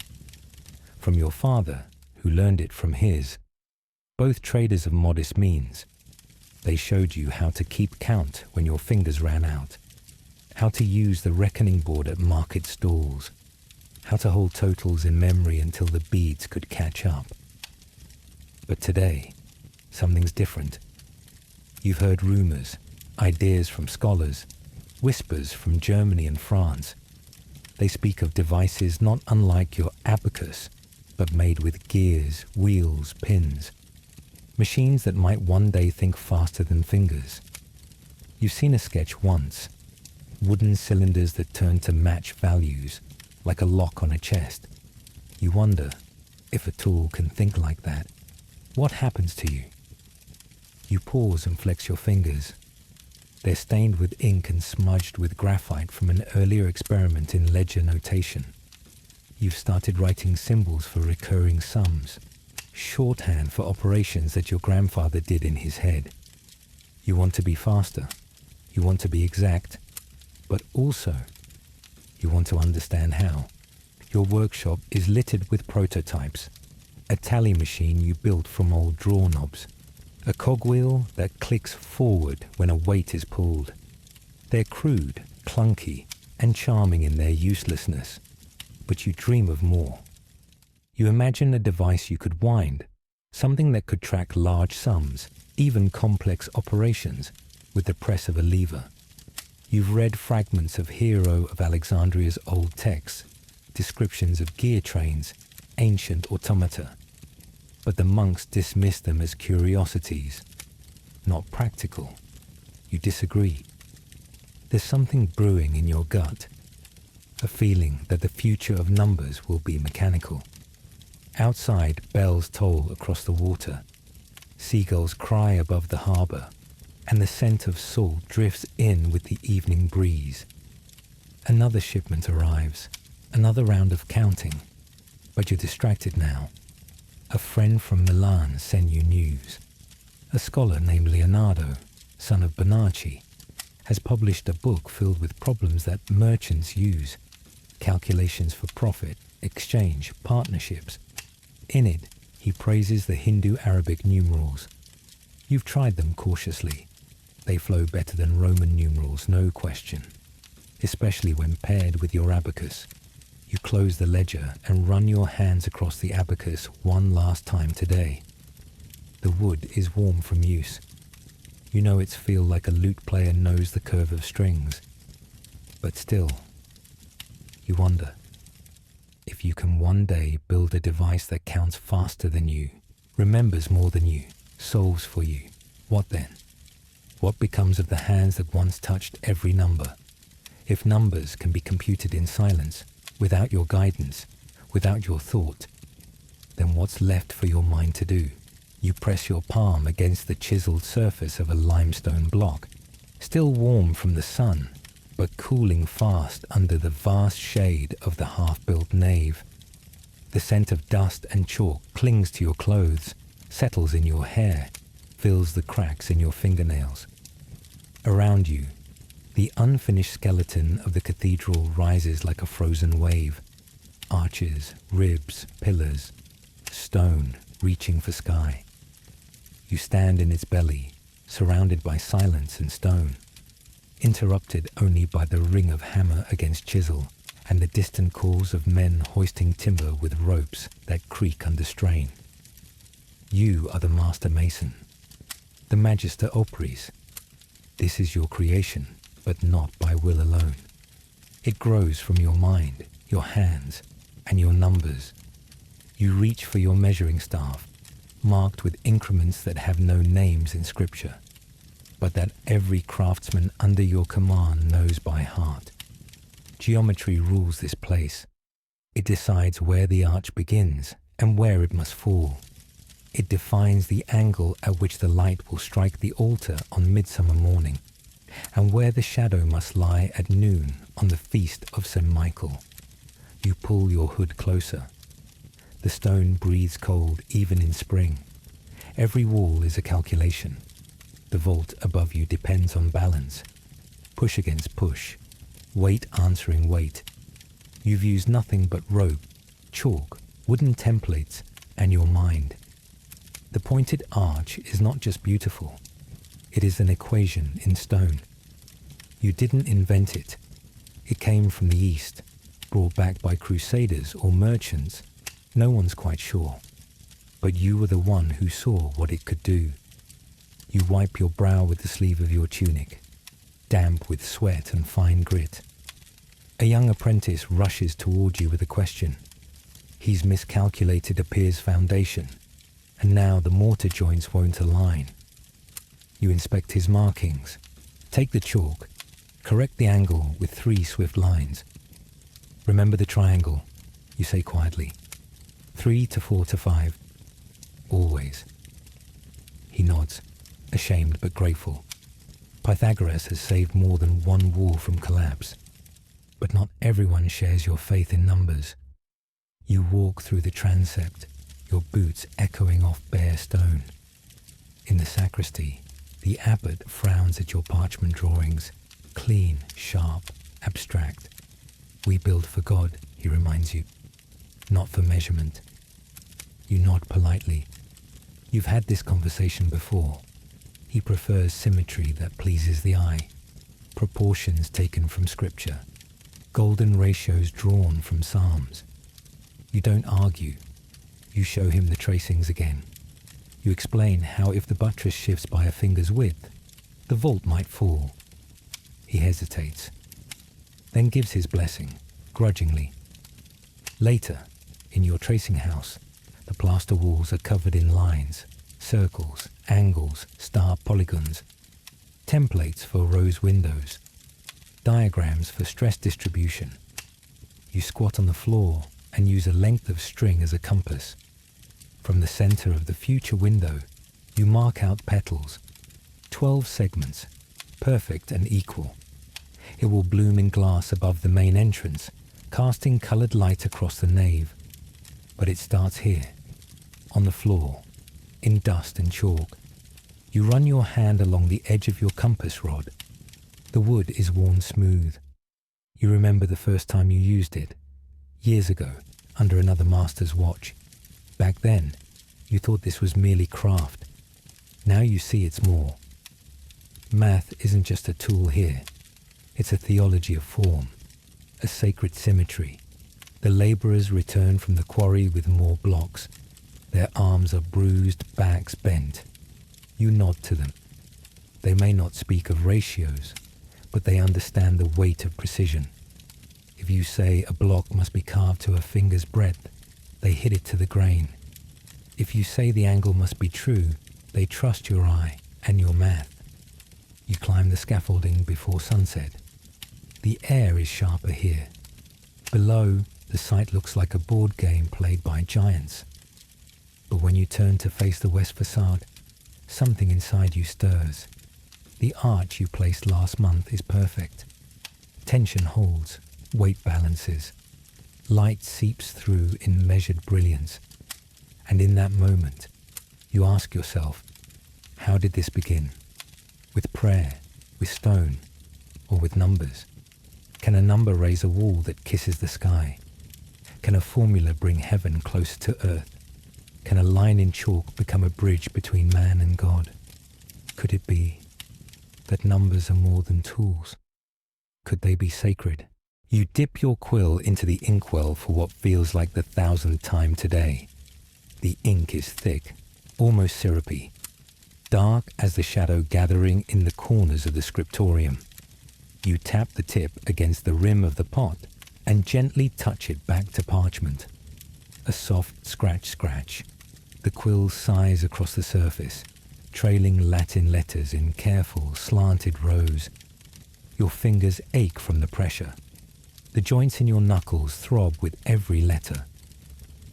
From your father, who learned it from his. Both traders of modest means. They showed you how to keep count when your fingers ran out, how to use the reckoning board at market stalls, how to hold totals in memory until the beads could catch up. But today, something's different. You've heard rumors, ideas from scholars, whispers from Germany and France. They speak of devices not unlike your abacus, but made with gears, wheels, pins. Machines that might one day think faster than fingers. You've seen a sketch once. Wooden cylinders that turn to match values, like a lock on a chest. You wonder, if a tool can think like that, what happens to you? You pause and flex your fingers. They're stained with ink and smudged with graphite from an earlier experiment in ledger notation. You've started writing symbols for recurring sums, shorthand for operations that your grandfather did in his head. You want to be faster, you want to be exact, but also you want to understand how. Your workshop is littered with prototypes, a tally machine you built from old drawer knobs, a cogwheel that clicks forward when a weight is pulled. They're crude, clunky, and charming in their uselessness, but you dream of more. You imagine a device you could wind, something that could track large sums, even complex operations, with the press of a lever. You've read fragments of Hero of Alexandria's old texts, descriptions of gear trains, ancient automata, but the monks dismiss them as curiosities, not practical. You disagree. There's something brewing in your gut, a feeling that the future of numbers will be mechanical. Outside, bells toll across the water. Seagulls cry above the harbour, and the scent of salt drifts in with the evening breeze. Another shipment arrives, another round of counting, but you're distracted now. A friend from Milan sent you news. A scholar named Leonardo, son of Bonacci, has published a book filled with problems that merchants use, calculations for profit, exchange, partnerships. In it, he praises the Hindu-Arabic numerals. You've tried them cautiously. They flow better than Roman numerals, no question, especially when paired with your abacus. You close the ledger and run your hands across the abacus one last time today. The wood is warm from use. You know its feel like a lute player knows the curve of strings. But still, you wonder if you can one day build a device that counts faster than you, remembers more than you, solves for you. What then? What becomes of the hands that once touched every number? If numbers can be computed in silence, without your guidance, without your thought, then what's left for your mind to do? You press your palm against the chiseled surface of a limestone block, still warm from the sun, but cooling fast under the vast shade of the half-built nave. The scent of dust and chalk clings to your clothes, settles in your hair, fills the cracks in your fingernails. Around you, the unfinished skeleton of the cathedral rises like a frozen wave. Arches, ribs, pillars, stone reaching for sky. You stand in its belly, surrounded by silence and stone, interrupted only by the ring of hammer against chisel and the distant calls of men hoisting timber with ropes that creak under strain. You are the master mason, the magister opris. This is your creation, but not by will alone. It grows from your mind, your hands, and your numbers. You reach for your measuring staff, marked with increments that have no names in Scripture, but that every craftsman under your command knows by heart. Geometry rules this place. It decides where the arch begins and where it must fall. It defines the angle at which the light will strike the altar on midsummer morning, and where the shadow must lie at noon on the feast of St. Michael. You pull your hood closer. The stone breathes cold even in spring. Every wall is a calculation. The vault above you depends on balance. Push against push. Weight answering weight. You've used nothing but rope, chalk, wooden templates, and your mind. The pointed arch is not just beautiful. It is an equation in stone. You didn't invent it. It came from the East, brought back by crusaders or merchants. No one's quite sure. But you were the one who saw what it could do. You wipe your brow with the sleeve of your tunic, damp with sweat and fine grit. A young apprentice rushes toward you with a question. He's miscalculated a pier's foundation, and now the mortar joints won't align. You inspect his markings, take the chalk, correct the angle with 3 swift lines. Remember the triangle, you say quietly. 3 to 4 to 5. Always. He nods, ashamed but grateful. Pythagoras has saved more than one wall from collapse. But not everyone shares your faith in numbers. You walk through the transept, your boots echoing off bare stone. In the sacristy, the abbot frowns at your parchment drawings, clean, sharp, abstract. We build for God, he reminds you, not for measurement. You nod politely. You've had this conversation before. He prefers symmetry that pleases the eye, proportions taken from scripture, golden ratios drawn from Psalms. You don't argue. You show him the tracings again. You explain how if the buttress shifts by a finger's width, the vault might fall. He hesitates, then gives his blessing, grudgingly. Later, in your tracing house, the plaster walls are covered in lines, circles, angles, star polygons, templates for rose windows, diagrams for stress distribution. You squat on the floor and use a length of string as a compass. From the center of the future window, you mark out petals, 12 segments, perfect and equal. It will bloom in glass above the main entrance, casting colored light across the nave. But it starts here, on the floor, in dust and chalk. You run your hand along the edge of your compass rod. The wood is worn smooth. You remember the first time you used it, years ago, under another master's watch. Back then, you thought this was merely craft. Now you see it's more. Math isn't just a tool here. It's a theology of form, a sacred symmetry. The laborers return from the quarry with more blocks. Their arms are bruised, backs bent. You nod to them. They may not speak of ratios, but they understand the weight of precision. If you say a block must be carved to a finger's breadth, they hit it to the grain. If you say the angle must be true, they trust your eye and your math. You climb the scaffolding before sunset. The air is sharper here. Below, the site looks like a board game played by giants. But when you turn to face the west facade, something inside you stirs. The arch you placed last month is perfect. Tension holds, weight balances. Light seeps through in measured brilliance. And in that moment, you ask yourself, how did this begin? With prayer, with stone, or with numbers? Can a number raise a wall that kisses the sky? Can a formula bring heaven closer to earth? Can a line in chalk become a bridge between man and God? Could it be that numbers are more than tools? Could they be sacred? You dip your quill into the inkwell for what feels like the 1,000th time today. The ink is thick, almost syrupy, dark as the shadow gathering in the corners of the scriptorium. You tap the tip against the rim of the pot and gently touch it back to parchment. A soft scratch. The quill sighs across the surface, trailing Latin letters in careful, slanted rows. Your fingers ache from the pressure. The joints in your knuckles throb with every letter.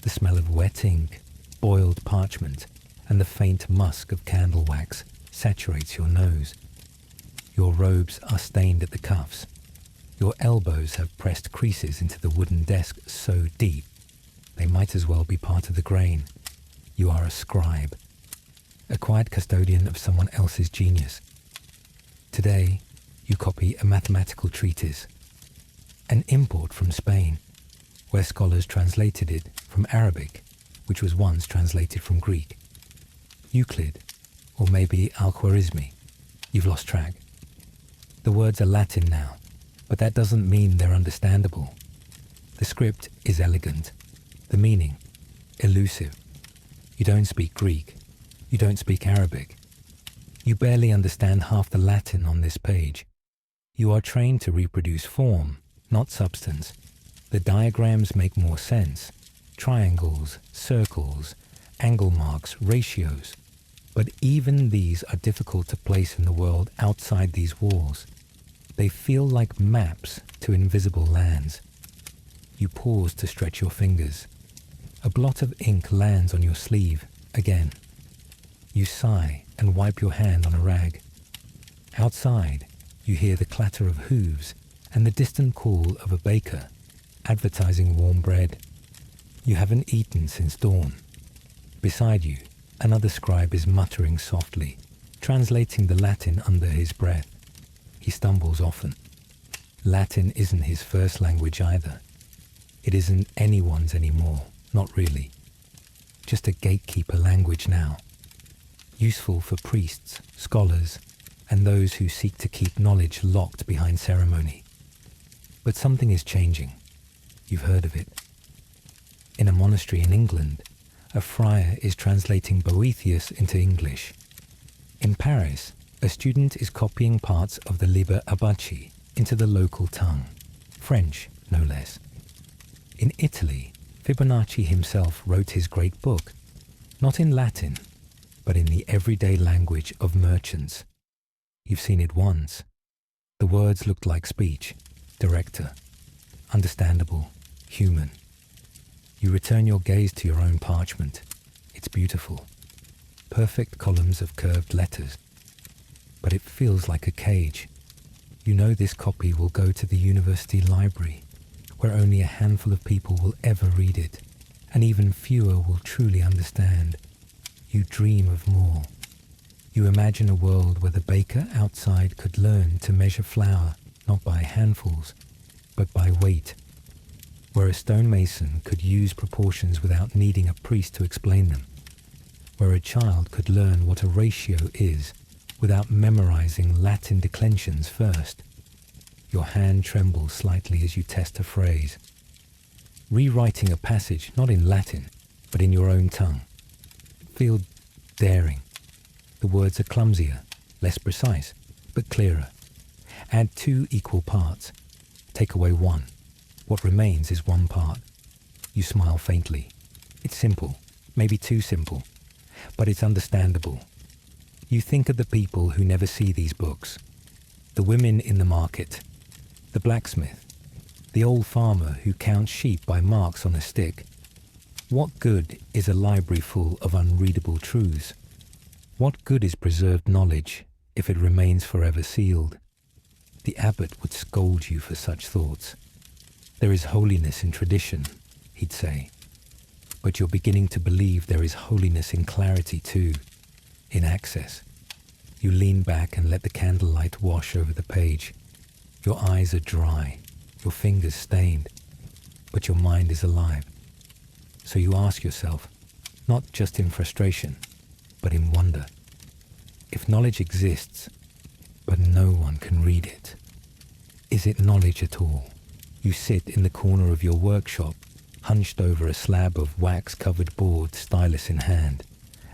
The smell of wet ink, boiled parchment, and the faint musk of candle wax saturates your nose. Your robes are stained at the cuffs. Your elbows have pressed creases into the wooden desk so deep, they might as well be part of the grain. You are a scribe, a quiet custodian of someone else's genius. Today, you copy a mathematical treatise, an import from Spain, where scholars translated it from Arabic, which was once translated from Greek. Euclid, or maybe Al-Khwarizmi. You've lost track. The words are Latin now, but that doesn't mean they're understandable. The script is elegant, the meaning elusive. You don't speak Greek, you don't speak Arabic. You barely understand half the Latin on this page. You are trained to reproduce form, not substance. The diagrams make more sense. Triangles, circles, angle marks, ratios. But even these are difficult to place in the world outside these walls. They feel like maps to invisible lands. You pause to stretch your fingers. A blot of ink lands on your sleeve again. You sigh and wipe your hand on a rag. Outside, you hear the clatter of hooves and the distant call of a baker advertising warm bread. You haven't eaten since dawn. Beside you, another scribe is muttering softly, translating the Latin under his breath. He stumbles often. Latin isn't his first language either. It isn't anyone's anymore, not really. just a gatekeeper language now, useful for priests, scholars, and those who seek to keep knowledge locked behind ceremony. But something is changing. You've heard of it. In a monastery in England, a friar is translating Boethius into English. In Paris, a student is copying parts of the Liber Abaci into the local tongue, French no less. In Italy, Fibonacci himself wrote his great book, not in Latin, but in the everyday language of merchants. You've seen it once. The words looked like speech, director, understandable, human. You return your gaze to your own parchment. It's beautiful. Perfect columns of curved letters. But it feels like a cage. You know this copy will go to the university library, where only a handful of people will ever read it, and even fewer will truly understand. You dream of more. You imagine a world where the baker outside could learn to measure flour not by handfuls, but by weight, where a stonemason could use proportions without needing a priest to explain them, where a child could learn what a ratio is without memorizing Latin declensions first. Your hand trembles slightly as you test a phrase. Rewriting a passage not in Latin, but in your own tongue. Feel daring. The words are clumsier, less precise, but clearer. Add 2 equal parts. Take away 1. What remains is 1 part. You smile faintly. It's simple, maybe too simple, but it's understandable. You think of the people who never see these books. The women in the market, the blacksmith, the old farmer who counts sheep by marks on a stick. What good is a library full of unreadable truths? What good is preserved knowledge if it remains forever sealed? The abbot would scold you for such thoughts. There is holiness in tradition, he'd say. But you're beginning to believe there is holiness in clarity too, in access. You lean back and let the candlelight wash over the page. Your eyes are dry, your fingers stained, but your mind is alive. So you ask yourself, not just in frustration, but in wonder, if knowledge exists, but no one can read it, is it knowledge at all? You sit in the corner of your workshop, hunched over a slab of wax-covered board, stylus in hand.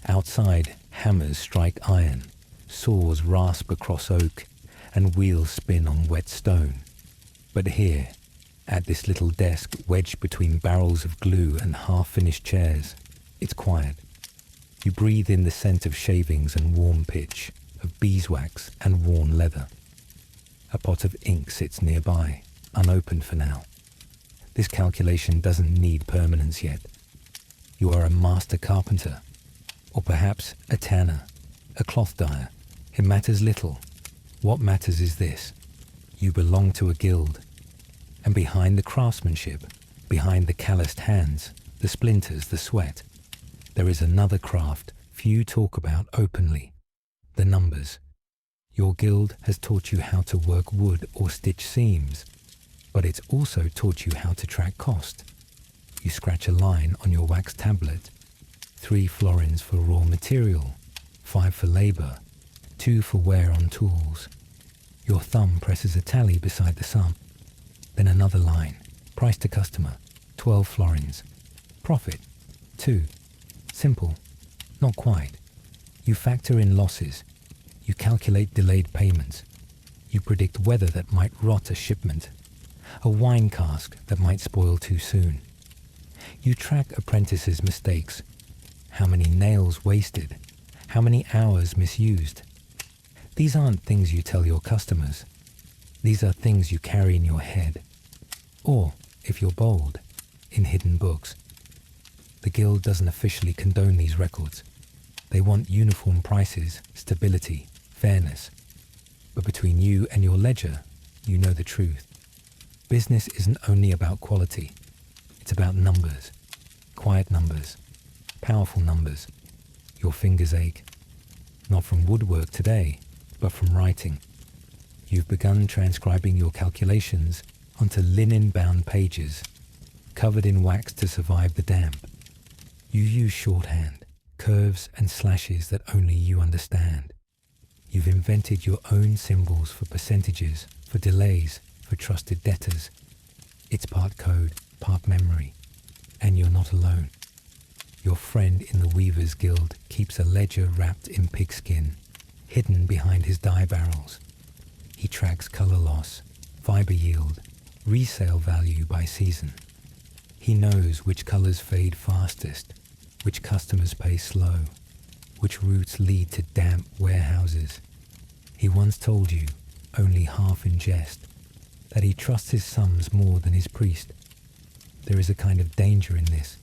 Outside, hammers strike iron, saws rasp across oak, and wheels spin on wet stone. But here, at this little desk wedged between barrels of glue and half-finished chairs, it's quiet. You breathe in the scent of shavings and warm pitch, of beeswax and worn leather. A pot of ink sits nearby, unopened for now. This calculation doesn't need permanence yet. You are a master carpenter, or perhaps a tanner, a cloth dyer. It matters little. What matters is this. You belong to a guild. And behind the craftsmanship, behind the calloused hands, the splinters, the sweat, there is another craft few talk about openly. The numbers. Your guild has taught you how to work wood or stitch seams, but it's also taught you how to track cost. You scratch a line on your wax tablet. 3 florins for raw material, 5 for labor, 2 for wear on tools. Your thumb presses a tally beside the sum. Then another line, price to customer, 12 florins. Profit, 2. Simple, not quite. You factor in losses. You calculate delayed payments. You predict weather that might rot a shipment, a wine cask that might spoil too soon. You track apprentices' mistakes. How many nails wasted? How many hours misused? These aren't things you tell your customers. These are things you carry in your head. Or, if you're bold, in hidden books. The guild doesn't officially condone these records. They want uniform prices, stability, fairness. But between you and your ledger, you know the truth. Business isn't only about quality. It's about numbers. Quiet numbers. Powerful numbers. Your fingers ache. Not from woodwork today, but from writing. You've begun transcribing your calculations onto linen-bound pages, covered in wax to survive the damp. You use shorthand, curves and slashes that only you understand. You've invented your own symbols for percentages, for delays, for trusted debtors. It's part code, part memory, and you're not alone. Your friend in the Weavers Guild keeps a ledger wrapped in pigskin, hidden behind his dye barrels. He tracks color loss, fiber yield, resale value by season. He knows which colors fade fastest, which customers pay slow, which routes lead to damp warehouses. He once told you, only half in jest, that he trusts his sums more than his priest. There is a kind of danger in this,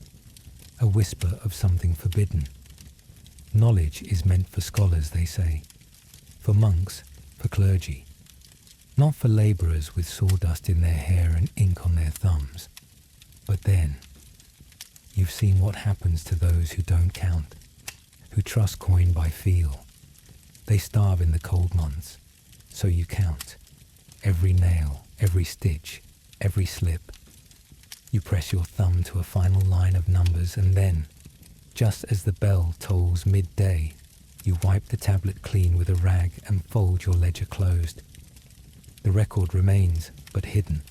a whisper of something forbidden. Knowledge is meant for scholars, they say, for monks, for clergy, not for labourers with sawdust in their hair and ink on their thumbs. But then, you've seen what happens to those who don't count, who trust coin by feel. They starve in the cold months, so you count. Every nail, every stitch, every slip. You press your thumb to a final line of numbers and then, just as the bell tolls midday, you wipe the tablet clean with a rag and fold your ledger closed. The record remains, but hidden.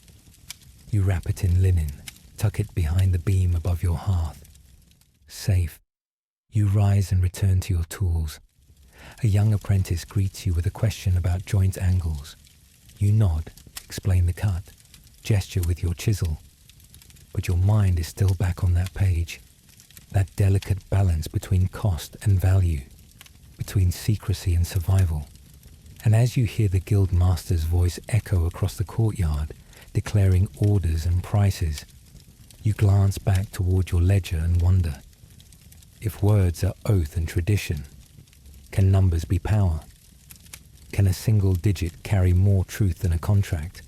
You wrap it in linen, tuck it behind the beam above your hearth. Safe. You rise and return to your tools. A young apprentice greets you with a question about joint angles. You nod, explain the cut, gesture with your chisel. But your mind is still back on that page. That delicate balance between cost and value, between secrecy and survival. And as you hear the guild master's voice echo across the courtyard, declaring orders and prices, you glance back toward your ledger and wonder, if words are oath and tradition, can numbers be power? Can a single digit carry more truth than a contract?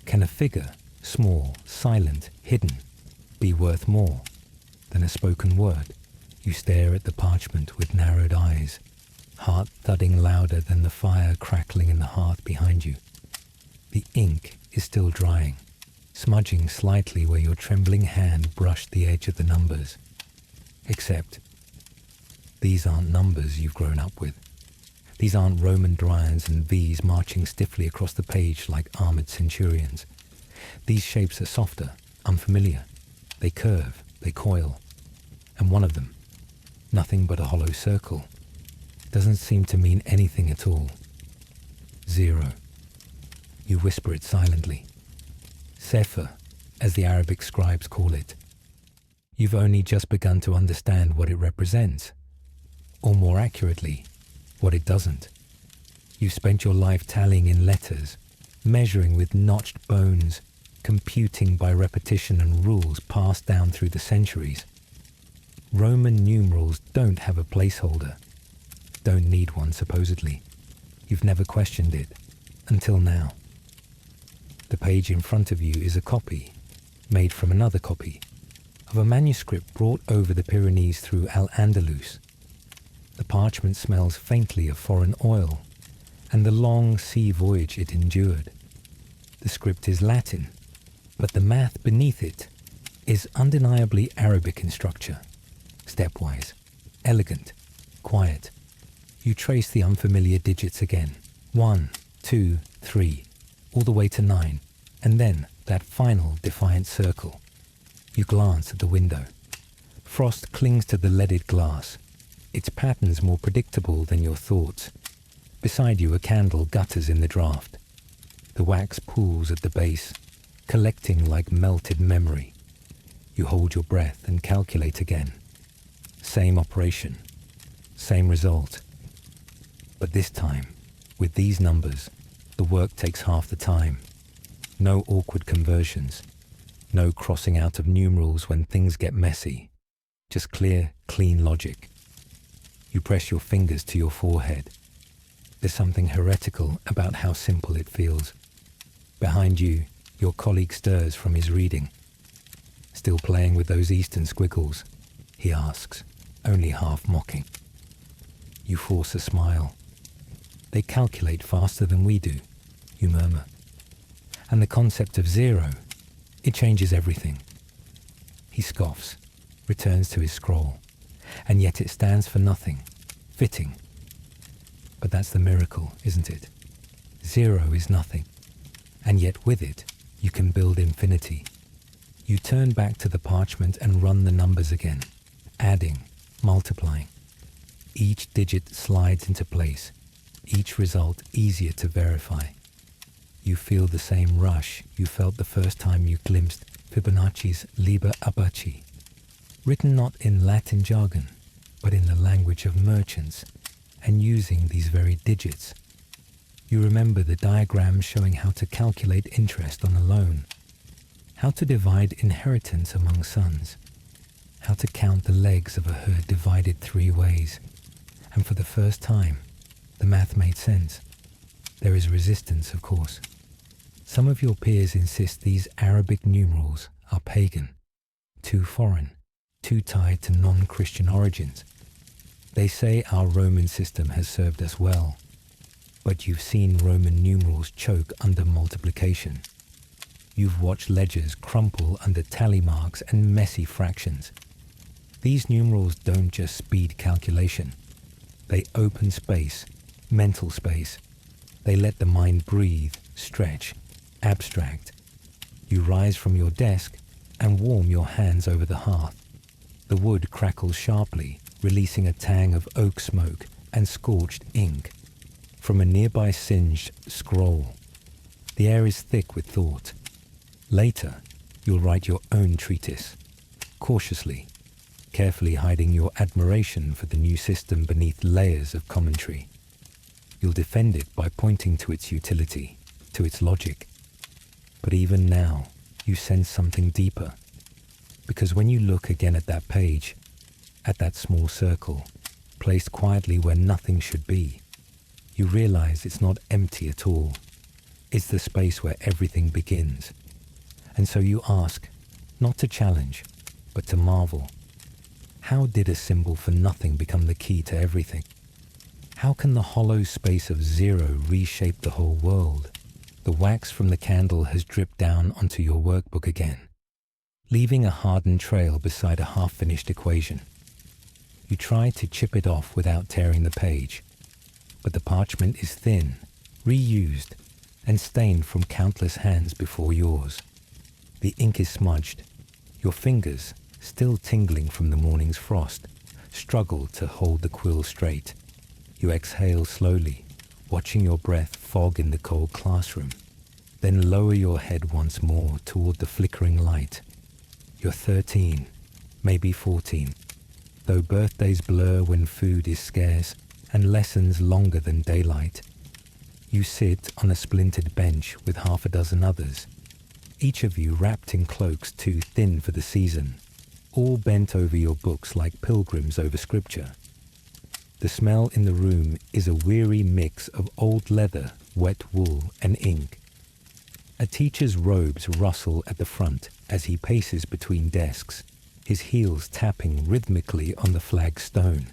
Can a figure, small, silent, hidden, be worth more than a spoken word? You stare at the parchment with narrowed eyes, heart thudding louder than the fire crackling in the hearth behind you. The ink is still drying, smudging slightly where your trembling hand brushed the edge of the numbers. Except, these aren't numbers you've grown up with. These aren't Roman dryads and V's marching stiffly across the page like armored centurions. These shapes are softer, unfamiliar. They curve, they coil. And one of them, nothing but a hollow circle, doesn't seem to mean anything at all. 0. You whisper it silently. Sefer, as the Arabic scribes call it. You've only just begun to understand what it represents, or more accurately, what it doesn't. You've spent your life tallying in letters, measuring with notched bones, computing by repetition and rules passed down through the centuries. Roman numerals don't have a placeholder, don't need one supposedly. You've never questioned it, until now. The page in front of you is a copy, made from another copy, of a manuscript brought over the Pyrenees through Al-Andalus. The parchment smells faintly of foreign oil, and the long sea voyage it endured. The script is Latin, but the math beneath it is undeniably Arabic in structure, stepwise, elegant, quiet. You trace the unfamiliar digits again, 1, 2, 3, all the way to 9, and then that final defiant circle. You glance at the window. Frost clings to the leaded glass, its patterns more predictable than your thoughts. Beside you a candle gutters in the draught. The wax pools at the base, collecting like melted memory. You hold your breath and calculate again. Same operation, same result. But this time, with these numbers, the work takes half the time. No awkward conversions. No crossing out of numerals when things get messy. Just clear, clean logic. You press your fingers to your forehead. There's something heretical about how simple it feels. Behind you, your colleague stirs from his reading. Still playing with those Eastern squiggles? He asks, only half mocking. You force a smile. They calculate faster than we do, you murmur. And the concept of 0, it changes everything. He scoffs. returns to his scroll, and yet it stands for nothing, fitting. But that's the miracle, isn't it? 0 is nothing, and yet with it, you can build infinity. You turn back to the parchment and run the numbers again, adding, multiplying. Each digit slides into place, each result easier to verify. You feel the same rush you felt the first time you glimpsed Fibonacci's Liber Abaci, written not in Latin jargon, but in the language of merchants, and using these very digits. You remember the diagram showing how to calculate interest on a loan, how to divide inheritance among sons, how to count the legs of a herd divided 3 ways, and for the first time, the math made sense. There is resistance, of course. Some of your peers insist these Arabic numerals are pagan, too foreign, too tied to non-Christian origins. They say our Roman system has served us well, but you've seen Roman numerals choke under multiplication. You've watched ledgers crumple under tally marks and messy fractions. These numerals don't just speed calculation. They open space, mental space. They let the mind breathe, stretch, abstract. You rise from your desk and warm your hands over the hearth. The wood crackles sharply, releasing a tang of oak smoke and scorched ink from a nearby singed scroll. The air is thick with thought. Later, you'll write your own treatise, cautiously, carefully hiding your admiration for the new system beneath layers of commentary. You'll defend it by pointing to its utility, to its logic. But even now, you sense something deeper, because when you look again at that page, at that small circle, placed quietly where nothing should be, you realize it's not empty at all. It's the space where everything begins. And so you ask, not to challenge, but to marvel. How did a symbol for nothing become the key to everything? How can the hollow space of 0 reshape the whole world? The wax from the candle has dripped down onto your workbook again, leaving a hardened trail beside a half-finished equation. You try to chip it off without tearing the page, but the parchment is thin, reused, and stained from countless hands before yours. The ink is smudged. Your fingers, still tingling from the morning's frost, struggle to hold the quill straight. You exhale slowly, watching your breath fog in the cold classroom, then lower your head once more toward the flickering light. You're 13, maybe 14, though birthdays blur when food is scarce and lessons longer than daylight. You sit on a splintered bench with half a dozen others, each of you wrapped in cloaks too thin for the season, all bent over your books like pilgrims over scripture. The smell in the room is a weary mix of old leather, wet wool, and ink. A teacher's robes rustle at the front as he paces between desks, his heels tapping rhythmically on the flagstone.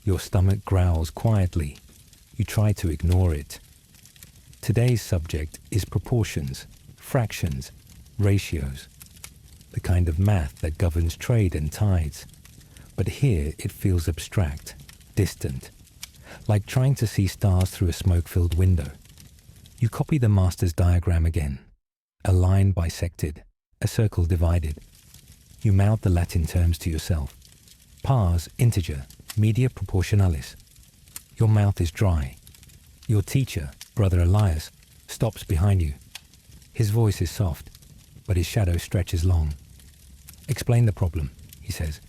Your stomach growls quietly. You try to ignore it. Today's subject is proportions, fractions, ratios, the kind of math that governs trade and tides. But here it feels abstract, distant, like trying to see stars through a smoke-filled window. You copy the master's diagram again, a line bisected, a circle divided. You mouth the Latin terms to yourself. Pars, integer, media proportionalis. Your mouth is dry. Your teacher, Brother Elias, stops behind you. His voice is soft, but his shadow stretches long. Explain the problem, he says.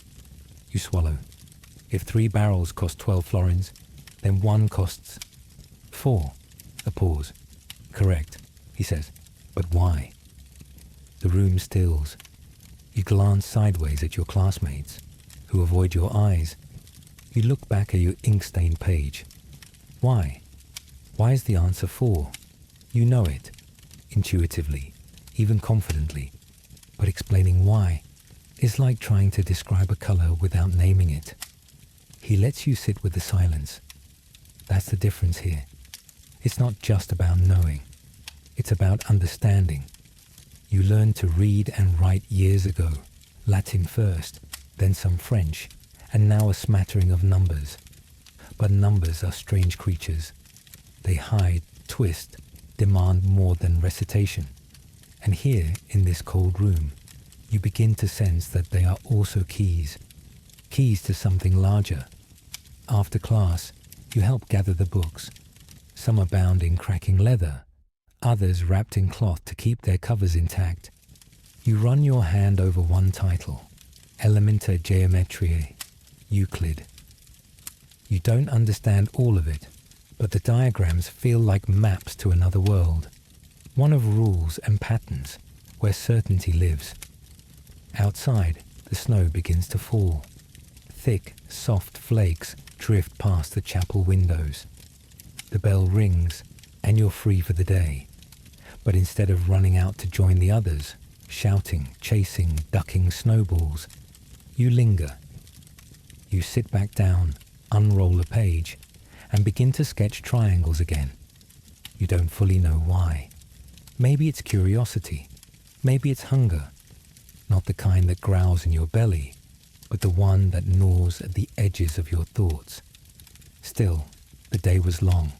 You swallow. If 3 barrels cost 12 florins, then 1 costs 4. A pause. Correct, he says. But why? The room stills. You glance sideways at your classmates, who avoid your eyes. You look back at your ink-stained page. Why? Why is the answer 4? You know it, intuitively, even confidently. But explaining why is like trying to describe a color without naming it. He lets you sit with the silence. That's the difference here. It's not just about knowing. It's about understanding. You learned to read and write years ago, Latin first, then some French, and now a smattering of numbers. But numbers are strange creatures. They hide, twist, demand more than recitation. And here, in this cold room, you begin to sense that they are also keys. Keys to something larger. After class, you help gather the books. Some are bound in cracking leather, others wrapped in cloth to keep their covers intact. You run your hand over one title, Elementa Geometriae, Euclid. You don't understand all of it, but the diagrams feel like maps to another world, one of rules and patterns where certainty lives. Outside, the snow begins to fall. Thick, soft flakes drift past the chapel windows. The bell rings, and you're free for the day. But instead of running out to join the others, shouting, chasing, ducking snowballs, you linger. You sit back down, unroll a page, and begin to sketch triangles again. You don't fully know why. Maybe it's curiosity. Maybe it's hunger. Not the kind that growls in your belly, but the one that gnaws at the edges of your thoughts. Still, the day was long.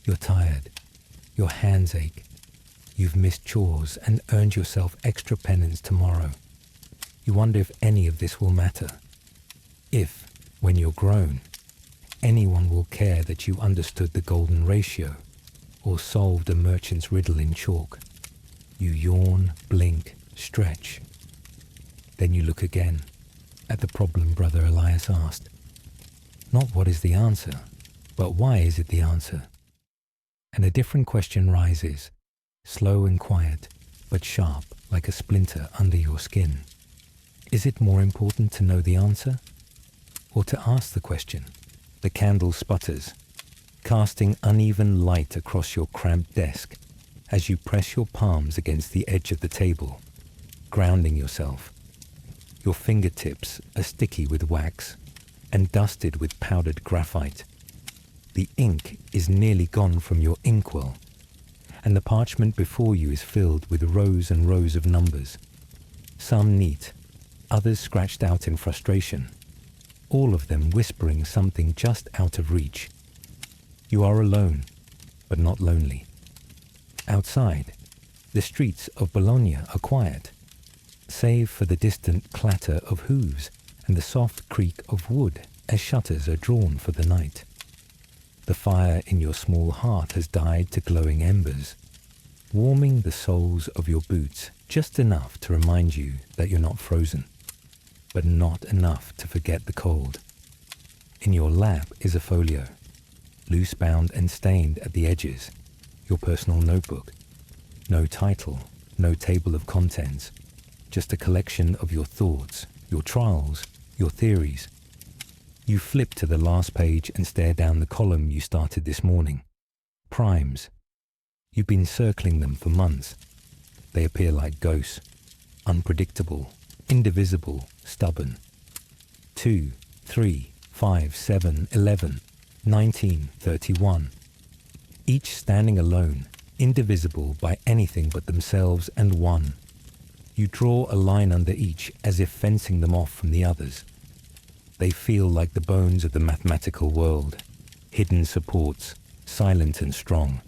You're tired. Your hands ache. You've missed chores and earned yourself extra penance tomorrow. You wonder if any of this will matter. If, when you're grown, anyone will care that you understood the golden ratio or solved a merchant's riddle in chalk. You yawn, blink, stretch. Then you look again at the problem Brother Elias asked. Not what is the answer, but why is it the answer? And a different question rises, slow and quiet, but sharp like a splinter under your skin. Is it more important to know the answer, or to ask the question? The candle sputters, casting uneven light across your cramped desk as you press your palms against the edge of the table, grounding yourself. Your fingertips are sticky with wax and dusted with powdered graphite. The ink is nearly gone from your inkwell, and the parchment before you is filled with rows and rows of numbers, some neat, others scratched out in frustration, all of them whispering something just out of reach. You are alone, but not lonely. Outside, the streets of Bologna are quiet, save for the distant clatter of hooves and the soft creak of wood as shutters are drawn for the night. The fire in your small heart has died to glowing embers, warming the soles of your boots just enough to remind you that you're not frozen, but not enough to forget the cold. In your lap is a folio, loose bound and stained at the edges, your personal notebook. No title, no table of contents, just a collection of your thoughts, your trials, your theories. You flip to the last page and stare down the column you started this morning. Primes. You've been circling them for months. They appear like ghosts, unpredictable, indivisible, stubborn. 2, 3, 5, 7, 11, 19, 31. Each standing alone, indivisible by anything but themselves and one. You draw a line under each as if fencing them off from the others. They feel like the bones of the mathematical world, hidden supports, silent and strong.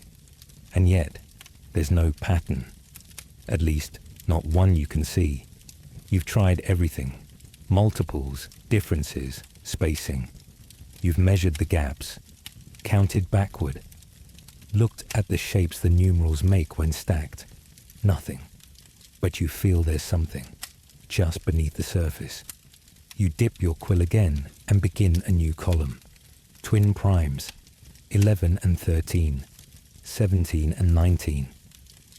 And yet, there's no pattern. At least, not one you can see. You've tried everything. Multiples, differences, spacing. You've measured the gaps, counted backward, looked at the shapes the numerals make when stacked. Nothing. But you feel there's something, just beneath the surface. You dip your quill again and begin a new column. Twin primes, 11 and 13, 17 and 19.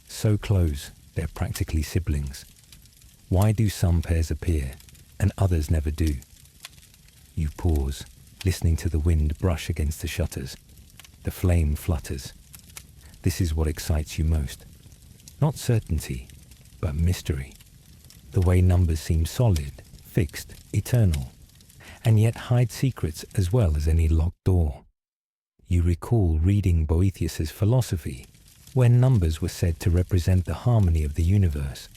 So close, they're practically siblings. Why do some pairs appear and others never do? You pause, listening to the wind brush against the shutters. The flame flutters. This is what excites you most. Not certainty, but mystery. The way numbers seem solid, fixed, eternal, and yet hide secrets as well as any locked door. You recall reading Boethius's philosophy, where numbers were said to represent the harmony of the universe.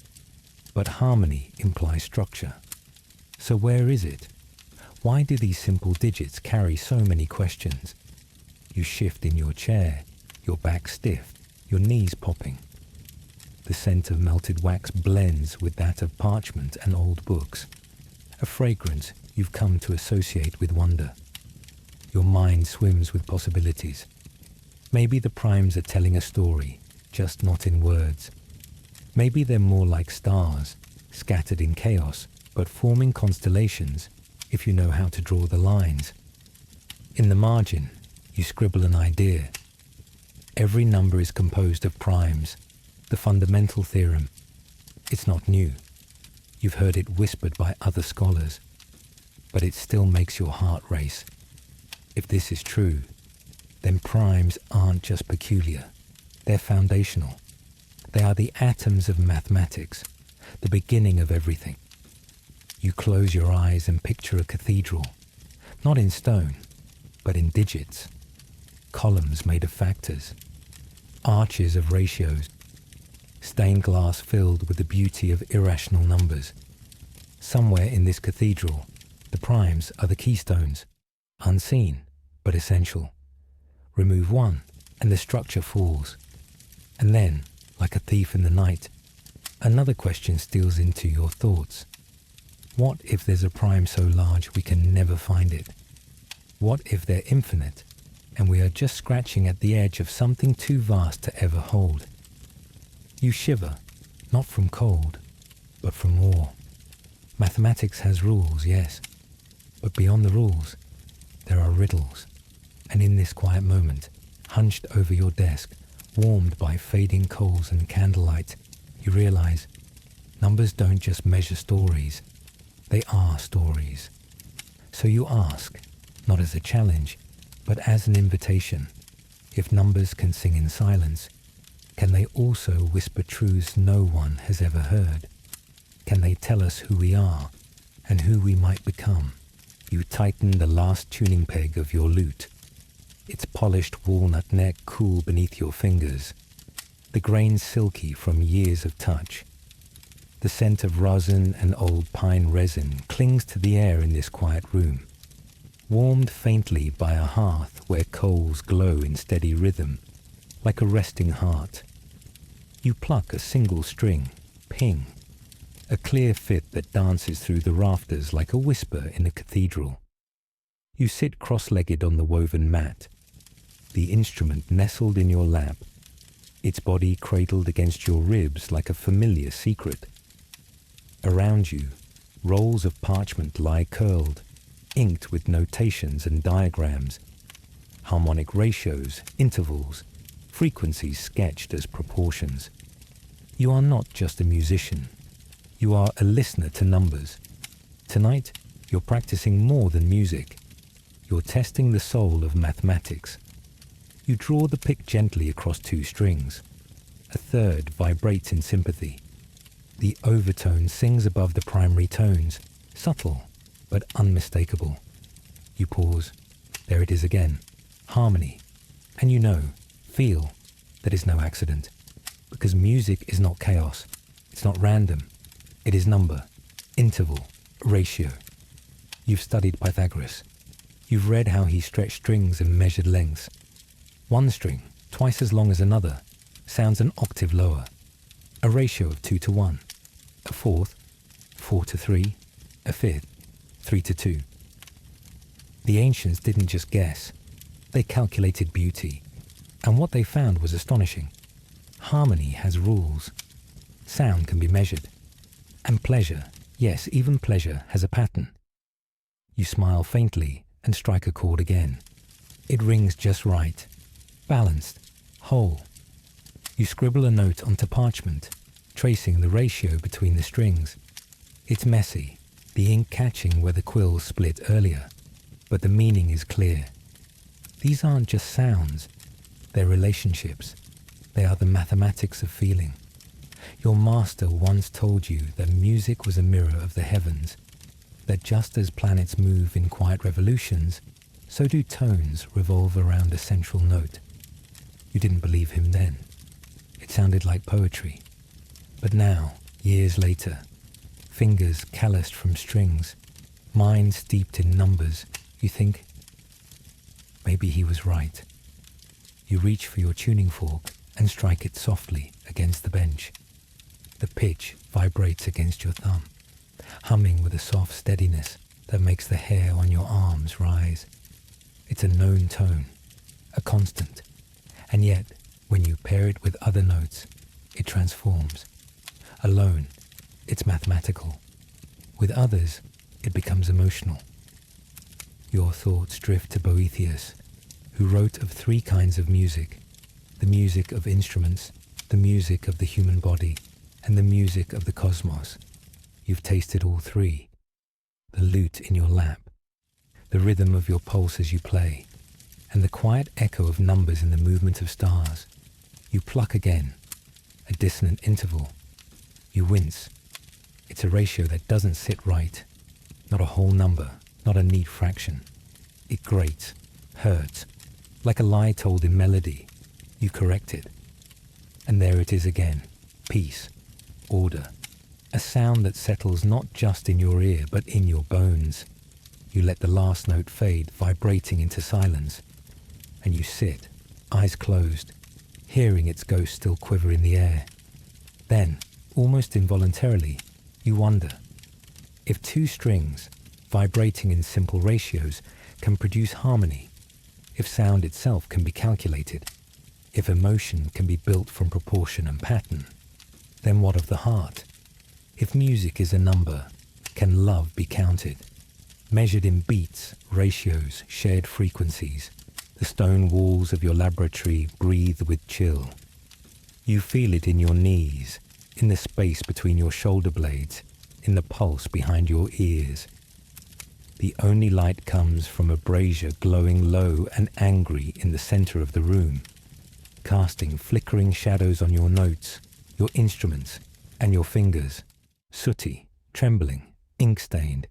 But harmony implies structure. So where is it? Why do these simple digits carry so many questions? You shift in your chair, your back stiff, your knees popping. The scent of melted wax blends with that of parchment and old books, a fragrance you've come to associate with wonder. Your mind swims with possibilities. Maybe the primes are telling a story, just not in words. Maybe they're more like stars, scattered in chaos, but forming constellations if you know how to draw the lines. In the margin, you scribble an idea. Every number is composed of primes, the fundamental theorem. It's not new. You've heard it whispered by other scholars, but it still makes your heart race. If this is true, then primes aren't just peculiar, they're foundational. They are the atoms of mathematics, the beginning of everything. You close your eyes and picture a cathedral, not in stone, but in digits. Columns made of factors, arches of ratios, stained glass filled with the beauty of irrational numbers. Somewhere in this cathedral, the primes are the keystones, unseen but essential. Remove one and the structure falls. And then, like a thief in the night, another question steals into your thoughts. What if there's a prime so large we can never find it? What if they're infinite and we are just scratching at the edge of something too vast to ever hold? You shiver, not from cold, but from awe. Mathematics has rules, yes, but beyond the rules, there are riddles. And in this quiet moment, hunched over your desk, warmed by fading coals and candlelight, you realize numbers don't just measure stories, they are stories. So you ask, not as a challenge, but as an invitation, if numbers can sing in silence, can they also whisper truths no one has ever heard? Can they tell us who we are and who we might become? You tighten the last tuning peg of your lute, its polished walnut neck cool beneath your fingers, the grains silky from years of touch. The scent of rosin and old pine resin clings to the air in this quiet room, warmed faintly by a hearth where coals glow in steady rhythm, like a resting heart. You pluck a single string, ping, a clear fit that dances through the rafters like a whisper in a cathedral. You sit cross-legged on the woven mat, the instrument nestled in your lap, its body cradled against your ribs like a familiar secret. Around you, rolls of parchment lie curled, inked with notations and diagrams, harmonic ratios, intervals, frequencies sketched as proportions. You are not just a musician. You are a listener to numbers. Tonight, you're practicing more than music. You're testing the soul of mathematics. You draw the pick gently across two strings. A third vibrates in sympathy. The overtone sings above the primary tones, subtle but unmistakable. You pause. There it is again. Harmony. And you know, feel, that is no accident. Because music is not chaos. It's not random. It is number, interval, ratio. You've studied Pythagoras. You've read how he stretched strings and measured lengths. One string, twice as long as another, sounds an octave lower. A ratio of 2 to 1. A fourth, 4 to 3. A fifth, 3 to 2. The ancients didn't just guess. They calculated beauty. And what they found was astonishing. Harmony has rules. Sound can be measured. And pleasure, yes, even pleasure, has a pattern. You smile faintly and strike a chord again. It rings just right, balanced, whole. You scribble a note onto parchment, tracing the ratio between the strings. It's messy, the ink catching where the quills split earlier, but the meaning is clear. These aren't just sounds, they're relationships. They are the mathematics of feeling. Your master once told you that music was a mirror of the heavens, that just as planets move in quiet revolutions, so do tones revolve around a central note. You didn't believe him then. It sounded like poetry. But now, years later, fingers calloused from strings, mind steeped in numbers, you think, maybe he was right. You reach for your tuning fork and strike it softly against the bench. The pitch vibrates against your thumb, humming with a soft steadiness that makes the hair on your arms rise. It's a known tone, a constant, and yet, when you pair it with other notes, it transforms. Alone, it's mathematical. With others, it becomes emotional. Your thoughts drift to Boethius, who wrote of 3 kinds of music: the music of instruments, the music of the human body, and the music of the cosmos. You've tasted all 3. The lute in your lap, the rhythm of your pulse as you play, and the quiet echo of numbers in the movement of stars. You pluck again, a dissonant interval. You wince. It's a ratio that doesn't sit right. Not a whole number, not a neat fraction. It grates, hurts, like a lie told in melody. You correct it. And there it is again. Peace, order, a sound that settles not just in your ear, but in your bones. You let the last note fade, vibrating into silence, and you sit, eyes closed, hearing its ghost still quiver in the air. Then, almost involuntarily, you wonder if 2 strings, vibrating in simple ratios, can produce harmony, if sound itself can be calculated, if emotion can be built from proportion and pattern, then what of the heart? If music is a number, can love be counted? Measured in beats, ratios, shared frequencies, the stone walls of your laboratory breathe with chill. You feel it in your knees, in the space between your shoulder blades, in the pulse behind your ears. The only light comes from a brazier glowing low and angry in the center of the room, casting flickering shadows on your notes, your instruments, and your fingers, sooty, trembling, ink-stained.